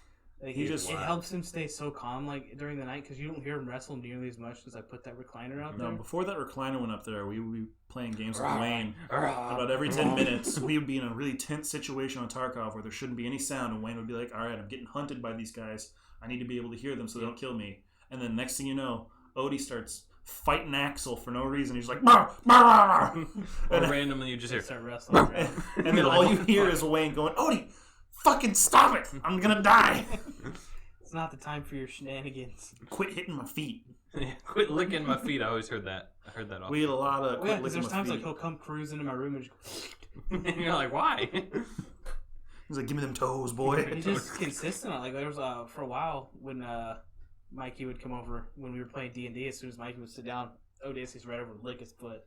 Like, He it, just- it helps him stay so calm like during the night because you don't hear him wrestle nearly as much as I put that recliner out No, there. before that recliner went up there, we would be playing games with Rah. Wayne. Rah. About every 10 minutes, we would be in a really tense situation on Tarkov where there shouldn't be any sound, and Wayne would be like, all right, I'm getting hunted by these guys. I need to be able to hear them so they don't kill me. And then next thing you know, Odie starts fighting Axel for no reason. He's like, "Bah, bah, bah." Or and, randomly you just hear. Start wrestling around. and then all you hear is Wayne going, Odie, fucking stop it. I'm going to die. It's not the time for your shenanigans. Quit hitting my feet. Quit licking my feet. I always heard that. I heard that often. We had a lot of Well, quit yeah, because licking there's my times feet. like he'll come cruise into my room and just And you're like, why? He's like, give me them toes, boy. he's just consistent. Like there was for a while when Mikey would come over when we were playing D&D. As soon as Mikey would sit down, Odysseus right over and lick his foot.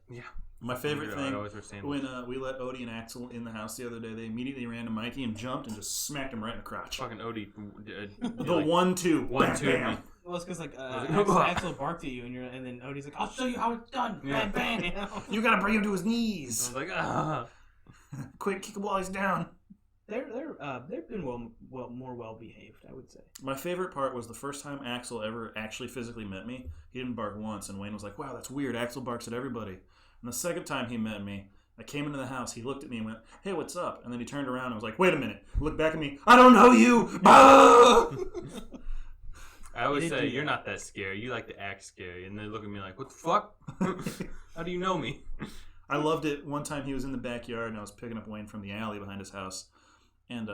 My favorite I thing, always were saying when we let Odie and Axel in the house the other day, they immediately ran to Mikey and jumped and just smacked him right in the crotch. fucking Odie. The like, 1-2. 1-2 Bam, me. Well, it's because like like, Axel barked at you, and then Odie's like, "I'll show you how it's done." Yeah. Bang, bang. You know? You gotta bring him to his I knees. was like, ah. Quick, kick him while he's down. They've been more well behaved, I would say. My favorite part was the first time Axel ever actually physically met me. He didn't bark once, and Wayne was like, wow, that's weird. Axel barks at everybody. And the second time he met me, I came into the house, he looked at me and went, hey, what's up? And then he turned around and was like, wait a minute. Looked back at me, I don't know you! Bah! I always He did say, do you're that. not that scary. You like to act scary. And they look at me like, what the fuck? How do you know me? I loved it. One time he was in the backyard, and I was picking up Wayne from the alley behind his house. And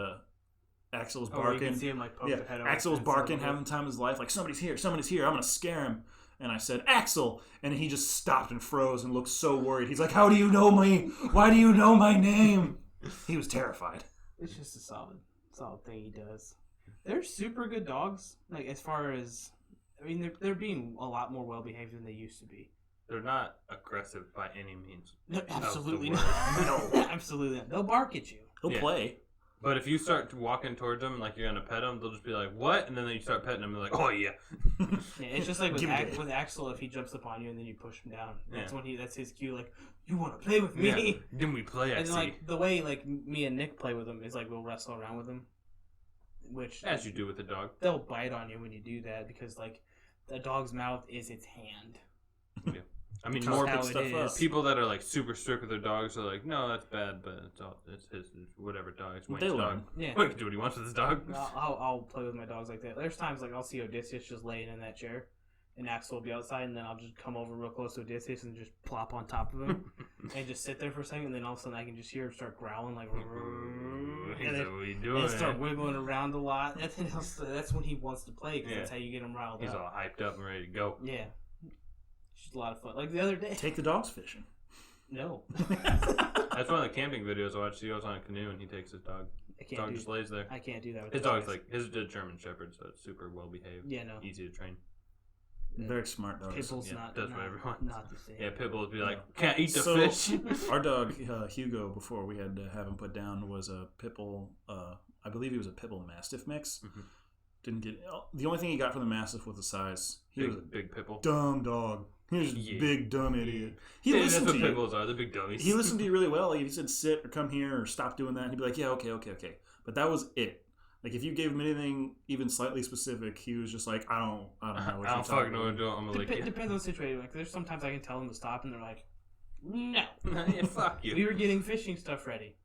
Axel was Oh, you barking. can see him like poke Yeah, the head over Axel was the fence a barking, little having the time of his life. Like, somebody's here, I'm going to scare him. And I said, Axel! And he just stopped and froze and looked so worried. He's like, how do you know me? Why do you know my name? He was terrified. bit. It's just a solid thing he does. They're super good dogs. Like as far as, I mean, they're being a lot more well behaved than they used to be. They're not aggressive by any means. No, absolutely word. not. No, absolutely not. They'll bark at you. He'll Yeah. play. But if you start walking towards them like you're going to pet them, they'll just be like, what? And then you start petting them and they're like, oh, yeah. Yeah, it's just like with, Give me that. with Axel, if he jumps upon you and then you push him down, that's Yeah. when that's his cue. Like, you want to play with me? Yeah. Then we play, I And see. like the way like me and Nick play with him is like we'll wrestle around with him, which As you do with the dog. they'll bite on you when you do that because like the dog's mouth is its hand. I mean, Just more how pick it stuff is. up. people that are like super strict with their dogs are like, no, that's bad, but it's his whatever dog. It's Wayne's They dog. learn. Yeah. Wayne can do what he wants with his dog. I'll play with my dogs like that. There's times like I'll see Odysseus just laying in that chair, and Axel will be outside, and then I'll just come over real close to Odysseus and just plop on top of him, and just sit there for a second, and then all of a sudden I can just hear him start growling like, He's and like, then what are you doing? and start wiggling around a lot. And then that's when he wants to play because Yeah. that's how you get him riled He's up. all hyped up and ready to go. Yeah, it's just a lot of fun. Like the other day, Take the dogs fishing. no, That's one of the camping videos I watched. He goes on a canoe and he takes his dog. I His can't dog do. just lays there. I can't do that. With His the dog's dogs. like his is a German Shepherd, so it's super well behaved, yeah, no. easy to train. Very smart dogs. Pitbull's Yeah, not does what not, everyone not the same. Yeah, Pitbull would be like, can't eat the So, fish. Our dog, Hugo, before we had to have him put down, was a Pitbull, I believe he was a Pitbull Mastiff mix. Mhm. Didn't get, the only thing he got from the Mastiff was the size. He was a Big Pitbull. dumb dog. He was a Yeah. big, dumb idiot. He Yeah, that's listened what to you. Pitbulls are. They're big dummies. He listened to you really well. Like if you said sit or come here or stop doing that, he'd be like, yeah, okay. But that was it. Like if you gave him anything even slightly specific, he was just like, I don't know what I you're don't talking fucking know what I'm about. doing. I'm gonna lick you. Depends on the situation. Like, there's sometimes I can tell them to stop, and they're like, "No." Yeah, fuck you. We were getting fishing stuff ready,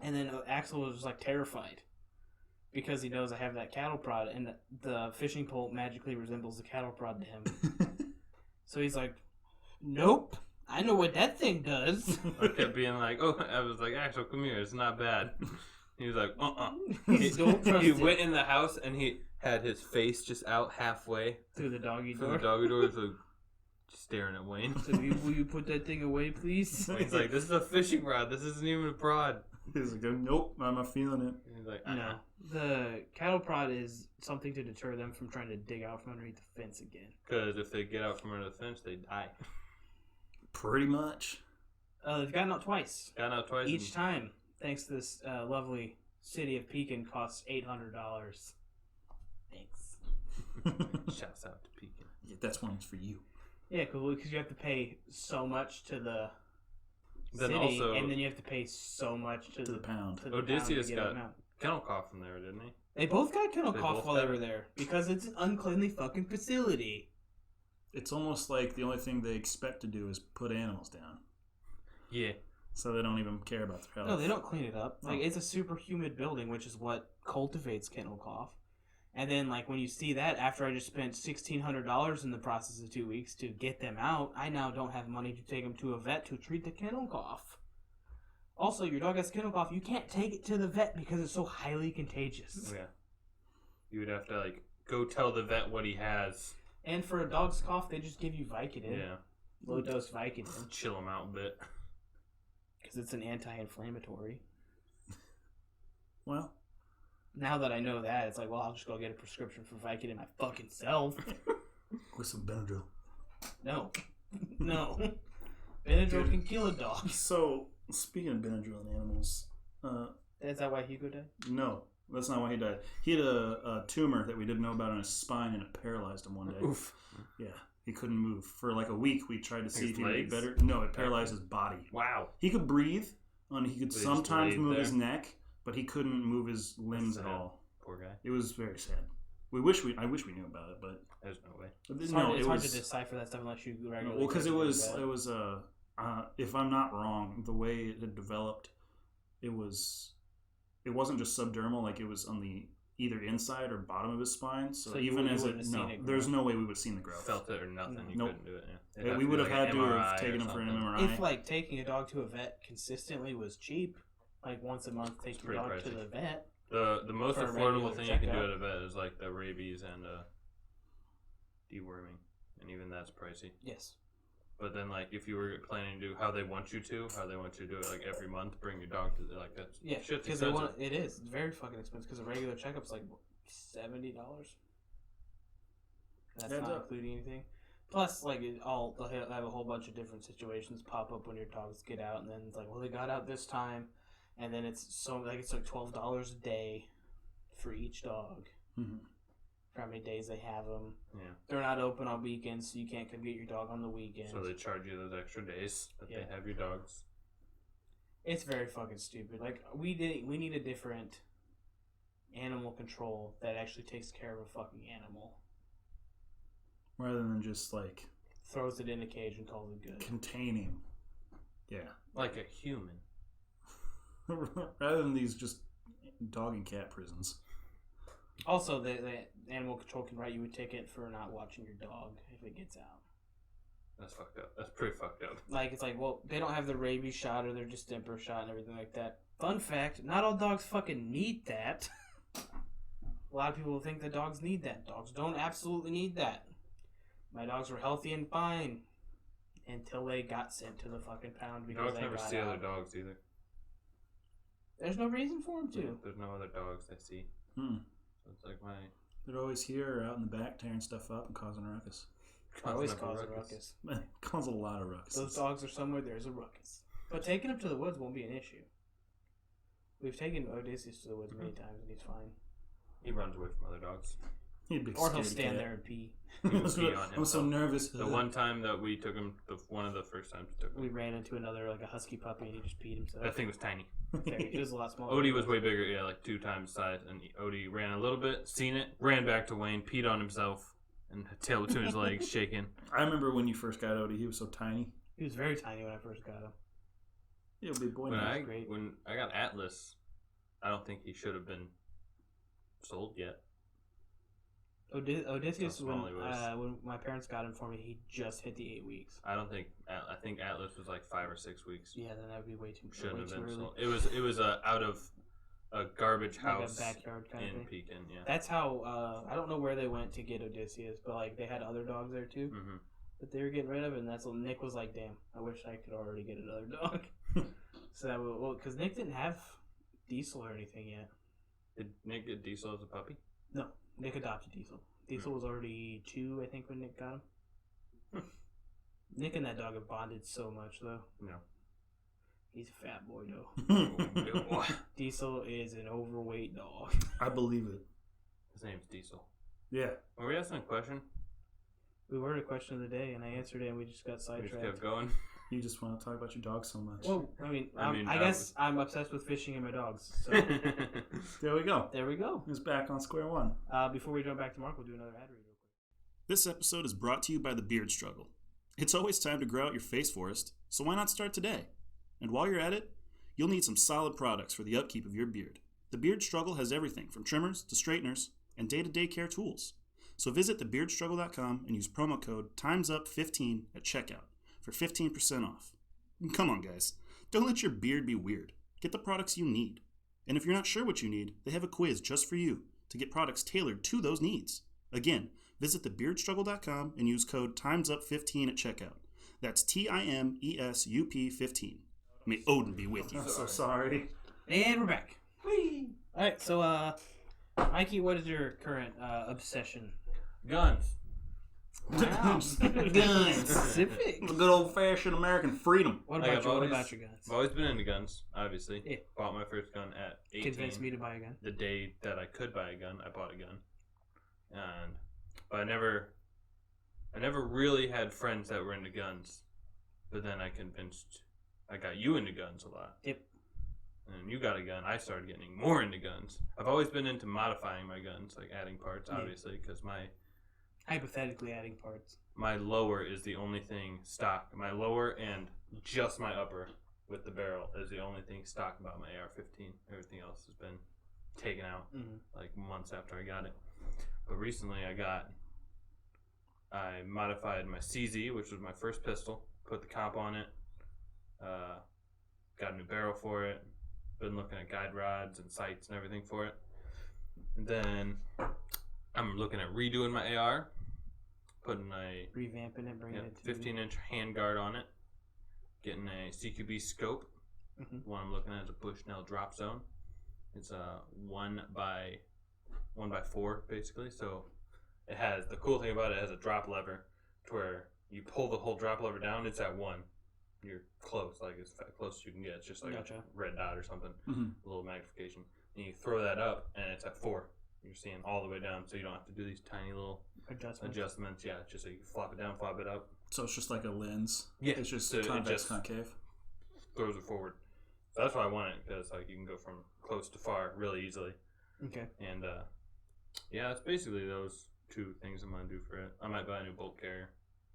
and then Axel was just like terrified because he knows I have that cattle prod, and the fishing pole magically resembles the cattle prod to him. So he's like, "Nope, I know what that thing does." I kept being like, oh, I was like, Axel, come here. It's not bad. He was like, Don't trust He it. went in the house and he had his face just out halfway Through the doggy from door. the doggy door. He was like, just staring at Wayne. So will you put that thing away, please? Wayne's like, this is a fishing rod. This isn't even a prod. He's like, nope, I'm not feeling it. He's like, No, the cattle prod is something to deter them from trying to dig out from underneath the fence again. Because if they get out from under the fence, they die. Pretty much. They've gotten out twice. Got out twice. Each time, thanks to this lovely city of Pekin, costs $800. Thanks. Shouts out to Pekin. Yeah, that's one for you. Yeah, cool. Because you have to pay so much to the Then city, also- and then you have to pay so much to To the pound. to the Odysseus pound to get got- them out. Kennel cough from there, didn't he? They both got kennel They cough both while they got were it? there because it's an uncleanly fucking facility. It's almost like the only thing they expect to do is put animals down, Yeah. so they don't even care about their health. No, they don't clean it up. Like Oh. it's a super humid building, which is what cultivates kennel cough. And then, like when you see that, after I just spent $1,600 in the process of 2 weeks to get them out, I now don't have money to take them to a vet to treat the kennel cough. Also, your dog has kennel cough. You can't take it to the vet because it's so highly contagious. Yeah. You would have to like go tell the vet what he has. And for a dog's cough, they just give you Vicodin, Yeah. low dose Vicodin, Chill him out a bit. because it's an anti-inflammatory. Well, Now that I know that, it's like, well, I'll just go get a prescription for Vicodin my fucking self. with some Benadryl. No. No. Benadryl can kill a dog. So, speaking of Benadryl in animals, Is that why Hugo died? no, that's not why he died. He had a tumor that we didn't know about on his spine, and it paralyzed him one day. Oof. Yeah, he couldn't move for like a week. We tried to see His if he would get legs? better. No, it paralyzed his body. Wow. He could breathe, and he could They just sometimes laid move there? his neck, but he couldn't move his limbs at sad. all. Poor guy. It was very sad. I wish we knew about it, but There's no way. It's no, hard, it it's hard was to decipher that stuff unless you regularly. well because go it to was the vet. it was if I'm not wrong, the way it had developed, it wasn't just subdermal, like it was on the either inside or bottom of his spine. So, So you even wouldn't- as you it wouldn't have no, seen it there's grow. no way we would have seen the growth. Felt it or nothing. You Nope. couldn't do it. Yeah. It'd Yeah, have we to would be have like had an to MRI have taken or him for an something. MRI. If like taking a dog to a vet consistently was cheap, like once a month, take your pretty dog to pricey. the vet. The most For a affordable regular thing you can do checkup. at a vet is like the rabies and deworming, and even that's pricey. Yes. But then, like, if you were planning to do how they want you to do it like every month, bring your dog to like that's Yeah, shit's because they expensive. want it is very fucking expensive. Because a regular checkup's like $70. That's Adds not up. including anything. Plus, like they'll have a whole bunch of different situations pop up when your dogs get out, and then it's like, well, they got out this time, and then it's like $12 a day for each dog Mhm. for how many days they have them. Yeah. They're not open on weekends, so you can't come get your dog on the weekend. So they charge you those extra days that Yeah. they have your dogs. It's very fucking stupid. Like we need a different animal control that actually takes care of a fucking animal. Rather than just like Throws it in a cage and calls it good. containing. Yeah. Like a human. Rather than these just dog and cat prisons. Also, the animal control can write you a ticket for not watching your dog if it gets out. That's fucked up. That's pretty fucked up. Like, it's like, well, they don't have the rabies shot or their distemper shot and everything like that. Fun fact, not all dogs fucking need that. A lot of people think that dogs need that. Dogs don't absolutely need that. My dogs were healthy and fine until they got sent to the fucking pound because Dogs they never got see other out. dogs either. There's no reason for them to. There's no other dogs they see. Hmm. So it's like my They're always here or out in the back tearing stuff up and causing a ruckus. Always never cause a ruckus. Cause a lot of ruckus. Those dogs are somewhere there's a ruckus. But taking him to the woods won't be an issue. We've taken Odysseus to the woods many times and he's fine. He runs away from other dogs. He'd be Or he'll scaredy stand cat. there and pee. He will pee on I'm so himself. nervous. The one time that we took him, one of the first times we took We him, ran into another, like a husky puppy, and he just peed himself. that thing was tiny. He was a lot smaller. Odie was way bigger, yeah, like 2 times size. And Odie ran a little bit, seen it, ran back to Wayne, peed on himself, and tail between his legs, shaking. I remember when you first got Odie, he was so tiny. He was very tiny when I first got him. He'll be a boy When now. when I got Atlas, I don't think he should have been sold yet. Odysseus, How when small he was. when my parents got him for me, he just hit the 8 weeks. I think Atlas was like 5 or 6 weeks. Yeah, then that would be way too Shouldn't way have too been early. sold. It was out of a garbage Like house a backyard kind of in thing. Pekin. Yeah. That's how I don't know where they went to get Odysseus, but like they had other dogs there too Mm-hmm. that they were getting rid of, and that's what Nick was like. Damn, I wish I could already get another dog. So that would, because Nick didn't have Diesel or anything yet. Did Nick get Diesel as a puppy? No, Nick adopted Diesel. Diesel was already 2, I think, when Nick got him. Nick and that dog have bonded so much though. No. He's a fat boy though. Diesel is an overweight dog. I believe it. His name's Diesel. Yeah. Were we asking a question? We were a question of the day, and I answered it, and we just got We just sidetracked. kept going. You just want to talk about your dog so much. Well, I guess I'm obsessed with fishing and my dogs. So There we go. there we go. He's back on square one. Before we jump back to Mark, we'll do another ad read real quick. This episode is brought to you by the Beard Struggle. It's always time to grow out your face forest, so why not start today? And while you're at it, you'll need some solid products for the upkeep of your beard. The Beard Struggle has everything from trimmers to straighteners and day-to-day care tools. So visit thebeardstruggle.com and use promo code TIMESUP15 at checkout for 15% off. Come on, guys. Don't let your beard be weird. Get the products you need. And if you're not sure what you need, they have a quiz just for you to get products tailored to those needs. Again, visit thebeardstruggle.com and use code TIMESUP15 at checkout. That's TIMESUP15. May Odin be with you. I'm so sorry. And we're back. Whee! All right, so Mikey, what is your current obsession? Guns. Wow. Guns. Specific. The good old-fashioned American freedom. What Like, about I've you? What always- about your guns? I've always been into guns, obviously. Yeah. Bought my first gun at 18. Convince me to buy a gun. The day that I could buy a gun, I bought a gun. But I never really had friends that were into guns. But then I got you into guns a lot. Yep. And you got a gun. I started getting more into guns. I've always been into modifying my guns, like adding parts, Yeah. obviously, because Hypothetically adding parts. my lower is the only thing stock. My lower and just my upper with the barrel is the only thing stock about my AR-15. Everything else has been taken out Mm-hmm. like months after I got it. But recently I modified my CZ, which was my first pistol, put the comp on it, got a new barrel for it, been looking at guide rods and sights and everything for it. And then I'm looking at redoing my AR, putting a Revamping it, bringing it to 15-inch handguard on it, getting a CQB scope. Mhm. One I'm looking at is a Bushnell drop zone. It's a 1x4 basically. So it has, the cool thing about it has a drop lever to where you pull the whole drop lever down. It's at 1. You're close, like as close as you can get. It's just like Gotcha. a red dot or something, Mhm. a little magnification. And you throw that up, and it's at 4. You're seeing all the way down, so you don't have to do these tiny little adjustments. Yeah, just so you can flop it down, flop it up. So it's just like a lens. Yeah, It's just so it convex just- concave. Throws it forward. So that's why I want it, because like you can go from close to far really easily. Okay. And yeah, it's basically those two things I'm gonna do for it. I might buy a new bolt carrier.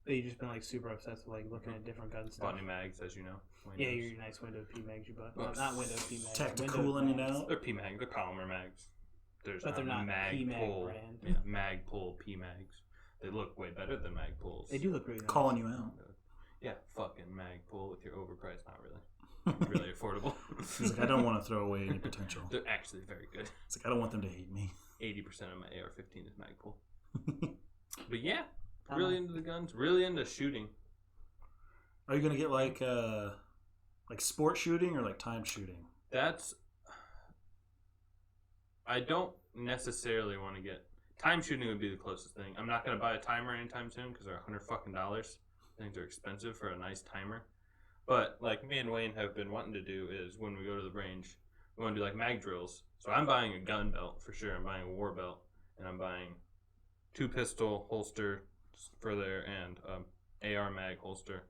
But you've just been like super obsessed with like looking at different gun stuff. Bought new mags, as you know. Yeah, Windows. your nice Windows P mags you bought. Well, Not Windows P mags. Tactical Windows in and mags. out. They're P mags. They're polymer mags. There's But they're not mag P-Mag pull. brand. Yeah, mag pull P mags. They look way better than mag pulls. They do look really nice. Calling you out. Yeah, fucking mag pull with your overpriced. Not really. Really affordable. He's like, I don't want to throw away any potential. They're actually very good. It's like, I don't want them to hate me. 80% of my AR-15 is mag pull. But yeah, really into the guns. Really into shooting. Are you gonna get like sport shooting or like time shooting? That's. I don't necessarily want to get time shooting. Would be the closest thing. I'm not gonna buy a timer anytime soon because they're $100. Things are expensive for a nice timer. But like me and Wayne have been wanting to do is when we go to the range, we want to do like mag drills. So I'm buying a gun belt for sure. I'm buying a war belt, and I'm buying 2 pistol holster for there and AR mag holster.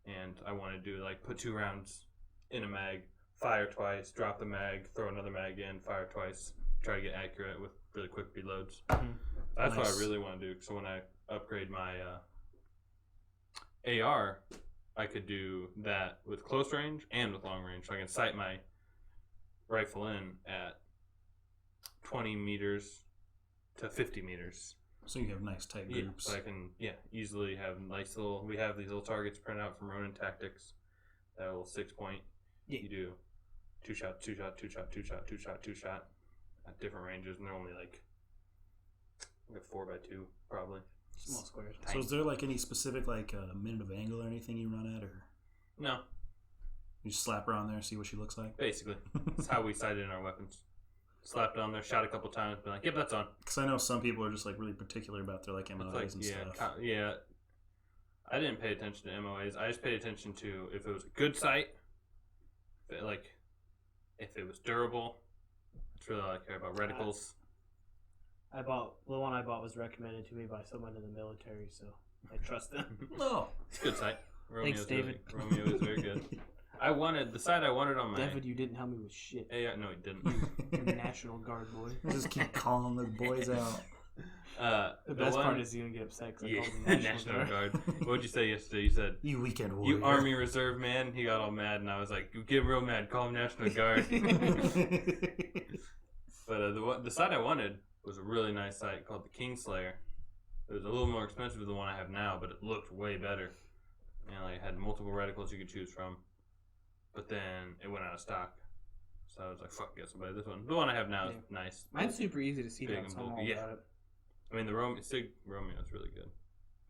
And I want to do like put 2 rounds in a mag, fire twice, drop the mag, throw another mag in, fire twice, try to get accurate with really quick reloads. Mhm. That's what Nice. I really want to do. So when I upgrade my AR, I could do that with close range and with long range. So I can sight my rifle in at 20 meters to 50 meters. So you have nice tight Yeah, groups. so I can easily have nice little. We have these little targets printed out from Ronin Tactics. That little 6-point. Yeah. You do 2 shot, 2 shot, 2 shot, 2 shot, 2 shot, 2 shot at different ranges, and they're only like 4x2 probably. Small squares. So is there like any specific like minute of angle or anything you run at, or No, you just slap her on there, see what she looks like? basically that's how we sighted in our weapons. Slapped on there, shot a couple times, been like, yep, that's on. Because I know some people are just like really particular about their like It's MOAs like and stuff. yeah. I didn't pay attention to MOAs. I just paid attention to if it was a good sight, if it was durable. That's really all I care about. Reticles. The one I bought was recommended to me by someone in the military, so I trust them. Oh, It's a good sight. Romeo's David. Romeo is very good. I wanted the side I wanted on my. David, you didn't help me with shit. Yeah, no, he didn't. You National Guard boy. Just keep calling the boys out. The best part is you gonna get upset because I Yeah, called him National Guard. What'd you say yesterday? You said You weekend warrior. you Army Reserve man. He got all mad, and I was like, "You get real mad. Call him National Guard." But the site I wanted was a really nice site called the Kingslayer. It was a little more expensive than the one I have now, but it looked way better. And like, it had multiple reticles you could choose from. But then it went out of stock. So I was like, fuck, guess I'll buy this one. The one I have now is nice. Mine's super easy to see Big now, and so I'm all bulky, yeah. about it. I mean, the Sig Romeo is really good.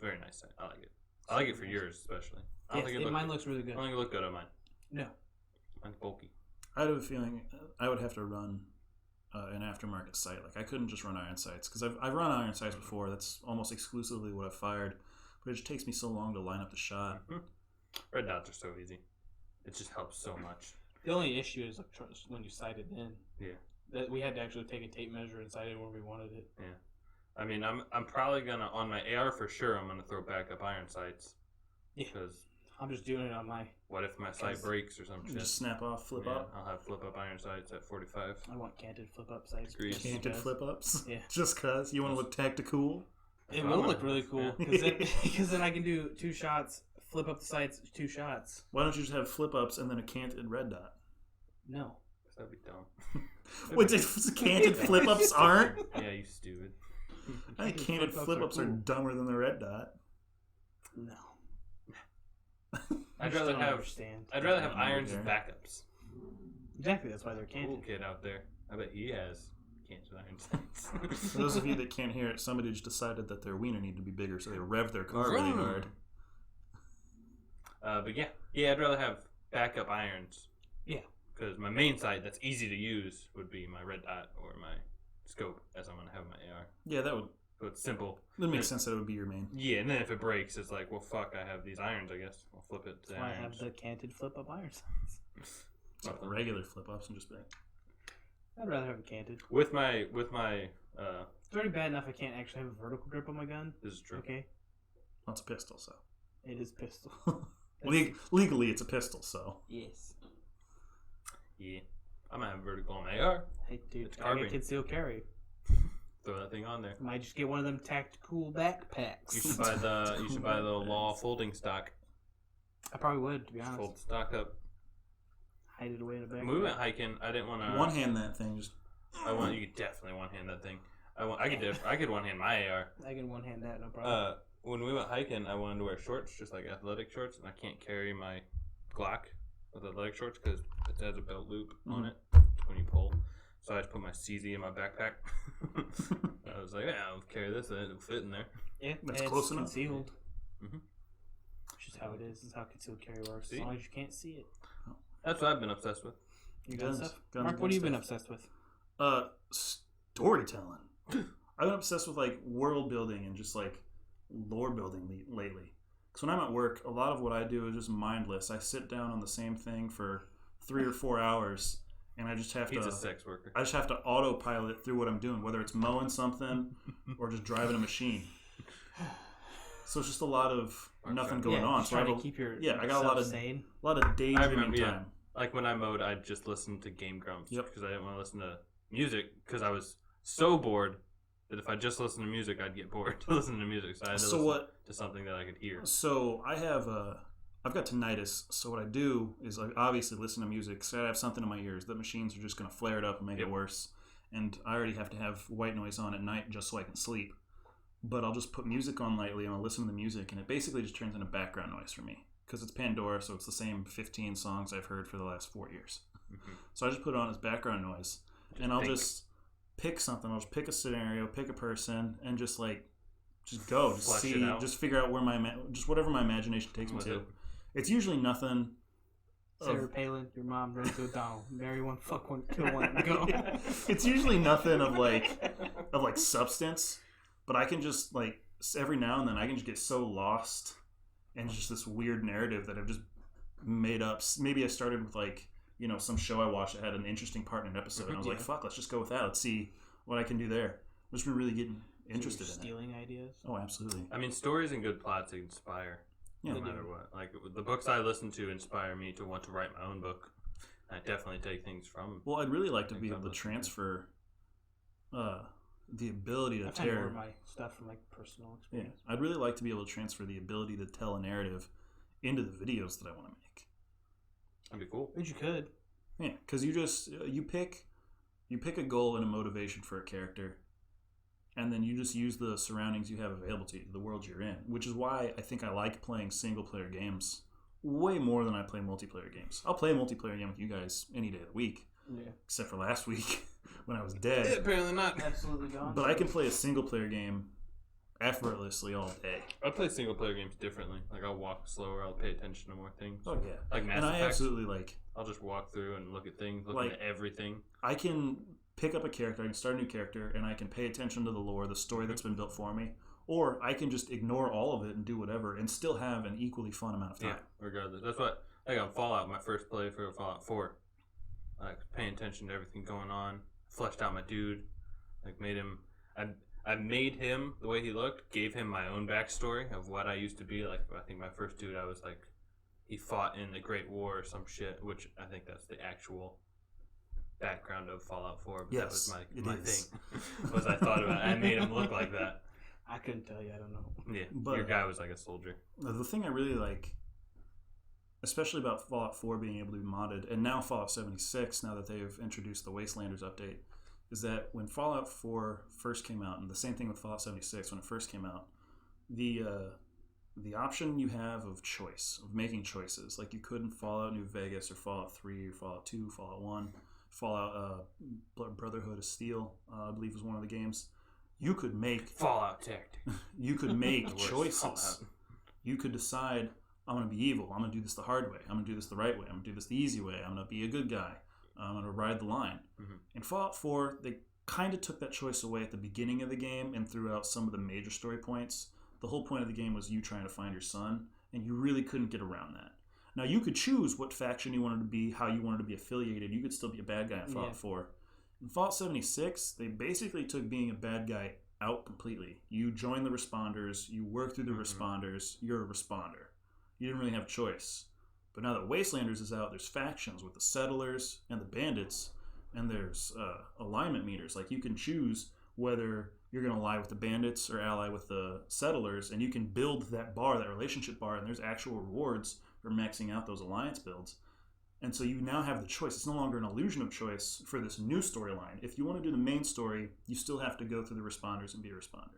Very nice site. I like it. I like it for yours, especially. I don't Yes, think it mine looked, looks really I good. don't think it looked good on mine. No. Mine's bulky. I have a feeling I would have to run an aftermarket site. Like I couldn't just run iron sites because I've run iron sites before. That's almost exclusively what I've fired. But it just takes me so long to line up the shot. Red dots are so easy. It just helps so much. The only issue is like, when you sight it in. Yeah. That we had to actually take a tape measure and sight it where we wanted it. Yeah. I mean, I'm probably gonna on my AR for sure. I'm gonna throw backup iron sights. Yeah. Because I'm just doing it on my. what if my sight breaks or some shit? Just snap off, flip Yeah, up. I'll have flip up iron sights at 45. I want canted flip up sights. Agreed. Canted flip ups. Yeah. Just cause you want to look tactical. It I'm will gonna- look really cool Yeah. because then I can do 2 shots, flip up the sights, 2 shots. Why don't you just have flip ups and then a canted red dot? No. That'd be dumb. Wait, canted flip ups aren't? Yeah, you stupid. I think canted flip ups are dumber than the red dot. No. I'd You just rather don't have understand. I'd rather have Yeah, irons as there. backups. Exactly, that's why they're Cool canted. kid out there. I bet he has canted iron sights. For those of you that can't hear it, somebody just decided that their wiener needed to be bigger, so they revved their car really Vroom. hard. But yeah, I'd rather have backup irons. Yeah. Because my main sight that's easy to use would be my red dot or my scope, as I'm gonna have my AR. Yeah, that would So it's simple. makes sense that it would be your main. Yeah, and then if it breaks, it's like, well, fuck, I have these irons. I guess I'll flip it to That's why I have irons. the canted flip up iron sights. Like regular flip ups and just be like, I'd rather have it canted. With my It's already bad enough I can't actually have a vertical grip on my gun. this is true. Okay? well, it's a pistol, so. It is pistol. Legally, it's a pistol, so. Yes. Yeah, I'm gonna have vertical on my AR. Hey, dude, It's I carbine. get concealed carry. Throw that thing on there. Might just get one of them tactical backpacks. You should buy the Law folding stock. I probably would, to be Just honest. fold the stock up. Hide it away in the back. When we went hiking, I didn't want to. One hand that thing, just. You could definitely one hand that thing. I could one hand my AR. I can one hand that, no problem. When we went hiking, I wanted to wear shorts, just like athletic shorts, and I can't carry my Glock with athletic shorts because it has a belt loop on it when you pull. So I just put my CZ in my backpack. I was like, yeah, I'll carry this, and it'll fit in there. Yeah, That's it's close enough. concealed. Mhm. It's just how it is. It's how concealed carry works. See? As long as you can't see it. That's what I've been obsessed with. You got Guns. stuff? Guns, Mark, what guns have you been stuff. obsessed with? Storytelling. I've been obsessed with like world building and just like lore building lately. Because when I'm at work, a lot of what I do is just mindless. I sit down on the same thing for 3 or 4 hours, and I just have He's to. a sex worker. I just have to autopilot through what I'm doing, whether it's mowing something or just driving a machine. So it's just a lot of nothing going on. So I trying have to keep your I got a lot of sane. daydreaming remember, yeah. time. Like when I mowed, I'd just listen to Game Grumps Yep. because I didn't want to listen to music because I was so bored that if I just listened to music, I'd get bored to listen to music. So I had to So listen what? to something that I could hear. So I have I've got tinnitus. So what I do is like obviously listen to music. So I have something in my ears. The machines are just going to flare it up and make Yep. it worse. And I already have to have white noise on at night just so I can sleep. But I'll just put music on lightly and I'll listen to the music, and it basically just turns into background noise for me because it's Pandora, so it's the same 15 songs I've heard for the last 4 years. Mhm. So I just put it on as background noise, and I'll think. just pick something. I'll just pick a scenario, pick a person, and just go, just Flesh it see, out. just figure out where just whatever my imagination takes me With to. it. It's usually nothing. Sarah Palin, your mom, Red O'Donnell. Marry one, fuck one, kill one, and go. It's usually nothing of like substance, but I can just like every now and then I can just get so lost in just this weird narrative that I've just made up. Maybe I started with like some show I watched that had an interesting part in an episode, and I was like, Yeah. fuck, let's just go with that. Let's see what I can do there. I've just been really getting interested in it. Stealing ideas. Oh, absolutely. I mean, stories and good plots inspire. Yeah. no matter what. Like the books I listen to inspire me to want to write my own book. I definitely take things from. Well, I'd really like to be Things able to I've listened to. transfer the ability to I've had more tear. of my stuff from like personal Yeah, experience. I'd really like to be able to transfer the ability to tell a narrative into the videos that I want to make. That'd be cool. But you could. Yeah, because you pick a goal and a motivation for a character, and then you just use the surroundings you have available to you, the world you're in. Which is why I think I like playing single player games way more than I play multiplayer games. I'll play a multiplayer game with you guys any day of the week, Yeah. except for last week when I was dead. Apparently not. Absolutely gone. But I can play a single player game effortlessly all day. I play single player games differently. Like I'll walk slower. I'll pay attention to more things. Oh yeah, Like Mass and I Effect. absolutely like. I'll just walk through and look at things, look Like- at everything. I can pick up a character, I can start a new character, and I can pay attention to the lore, the story that's been built for me, or I can just ignore all of it and do whatever, and still have an equally fun amount of time. Yeah, regardless. That's what like on Fallout, my first play for Fallout 4. Like paying attention to everything going on, fleshed out my dude, like made him. I made him the way he looked, gave him my own backstory of what I used to be. Like I think my first dude, I was like, he fought in the Great War or some shit, which I think that's the actual background of Fallout 4. But that was Yes, it my is. thing. Was I thought about it. I made him look like that. I couldn't tell you. I don't know. Yeah, But- your guy was like a soldier. The thing I really like, especially about Fallout 4 being able to be modded, and now Fallout 76, now that they've introduced the Wastelanders update, is that when Fallout 4 first came out, and the same thing with Fallout 76 when it first came out, the option you have of choice, of making choices, like you could in Fallout New Vegas or Fallout 3 or Fallout 2, Fallout 1, Fallout Brotherhood of Steel, I believe was one of the games. You could make Fallout Tactics. you could make The worst choices. Fallout. You could decide, I'm going to be evil. I'm going to do this the hard way. I'm going to do this the right way. I'm going to do this the easy way. I'm going to be a good guy. I'm going to ride the line. Mhm. In Fallout 4, they kind of took that choice away at the beginning of the game and throughout some of the major story points. The whole point of the game was you trying to find your son, and you really couldn't get around that. Now, you could choose what faction you wanted to be, how you wanted to be affiliated. You could still be a bad guy in Fallout Yeah. 4. In Fallout 76, they basically took being a bad guy out completely. You join the responders, you work through the responders, you're a responder. You didn't really have a choice. But now that Wastelanders is out, there's factions with the settlers and the bandits, and there's alignment meters. Like you can choose whether you're going to ally with the bandits or ally with the settlers, and you can build that bar, that relationship bar, and there's actual rewards for maxing out those alliance builds. And so you now have the choice. It's no longer an illusion of choice for this new storyline. If you want to do the main story, you still have to go through the responders and be a responder.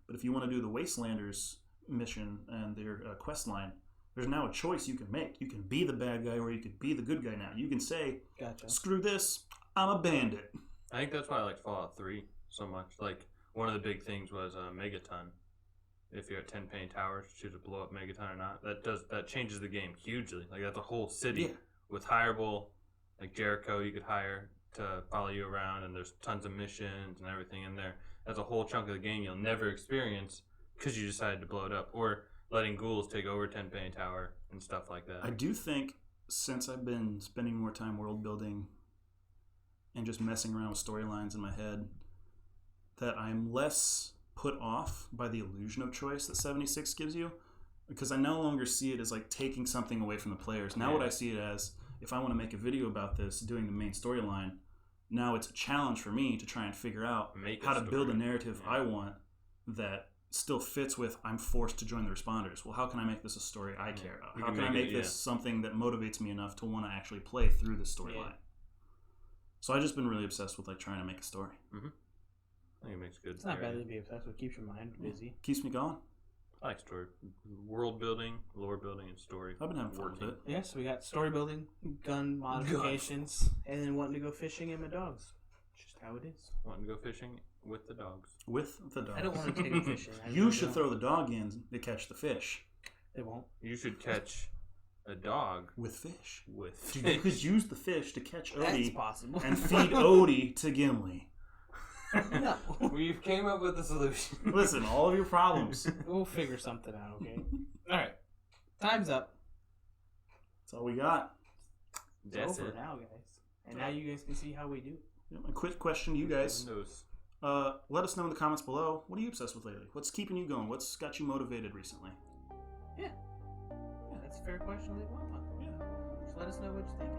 But if you want to do the Wastelanders mission and their quest line, there's now a choice you can make. You can be the bad guy or you could be the good guy now. You can say, Gotcha. screw this, I'm a bandit. I think that's why I liked Fallout 3 so much. Like, one of the big things was Megaton. If you're at 10 Payne Towers, choose to blow up Megaton or not. That changes the game hugely. Like, that's a whole city Yeah. with hireable, like Jericho you could hire to follow you around, and there's tons of missions and everything in there. That's a whole chunk of the game you'll never experience because you decided to blow it up. Or letting ghouls take over 10 Payne Tower and stuff like that. I do think since I've been spending more time world building and just messing around with storylines in my head, that I'm less put off by the illusion of choice that 76 gives you, because I no longer see it as like taking something away from the players. Now Yeah. what I see it as, if I want to make a video about this, doing the main storyline, now it's a challenge for me to try and figure out Make a how to build a story. narrative Yeah. I want that still fits with I'm forced to join the responders. Well, how can I make this a story I care about? You How can can I make make it, this something that motivates me enough to want to actually play through the storyline? Yeah. So I've just been really obsessed with like trying to make a story. I think it makes good. It's not bad narrative. to be obsessed with. Keeps your mind busy. Keeps me going. I like story, world building, lore building, and story. I've been having fun with Working. it. Yeah, so we got story building, gun modifications, and then wanting to go fishing in my dogs. Just how it is. Wanting to go fishing with the dogs. With the dog. I don't want to take them fishing. I You really should don't. throw the dog in to catch the fish. They won't. You should catch a dog With fish. with Dude, you could use the fish to catch That's Odie possible. and feed Odie to Gimli. No. We've came up with a solution. Listen, all of your problems. We'll figure something out, okay? Alright. Time's up. That's all we got. It's That's over it. now, guys. And now you guys can see how we do. A quick question to you guys. Windows. Let us know in the comments below. What are you obsessed with lately? What's keeping you going? What's got you motivated recently? It's a fair question to leave off on. Yeah. Just let us know what you think.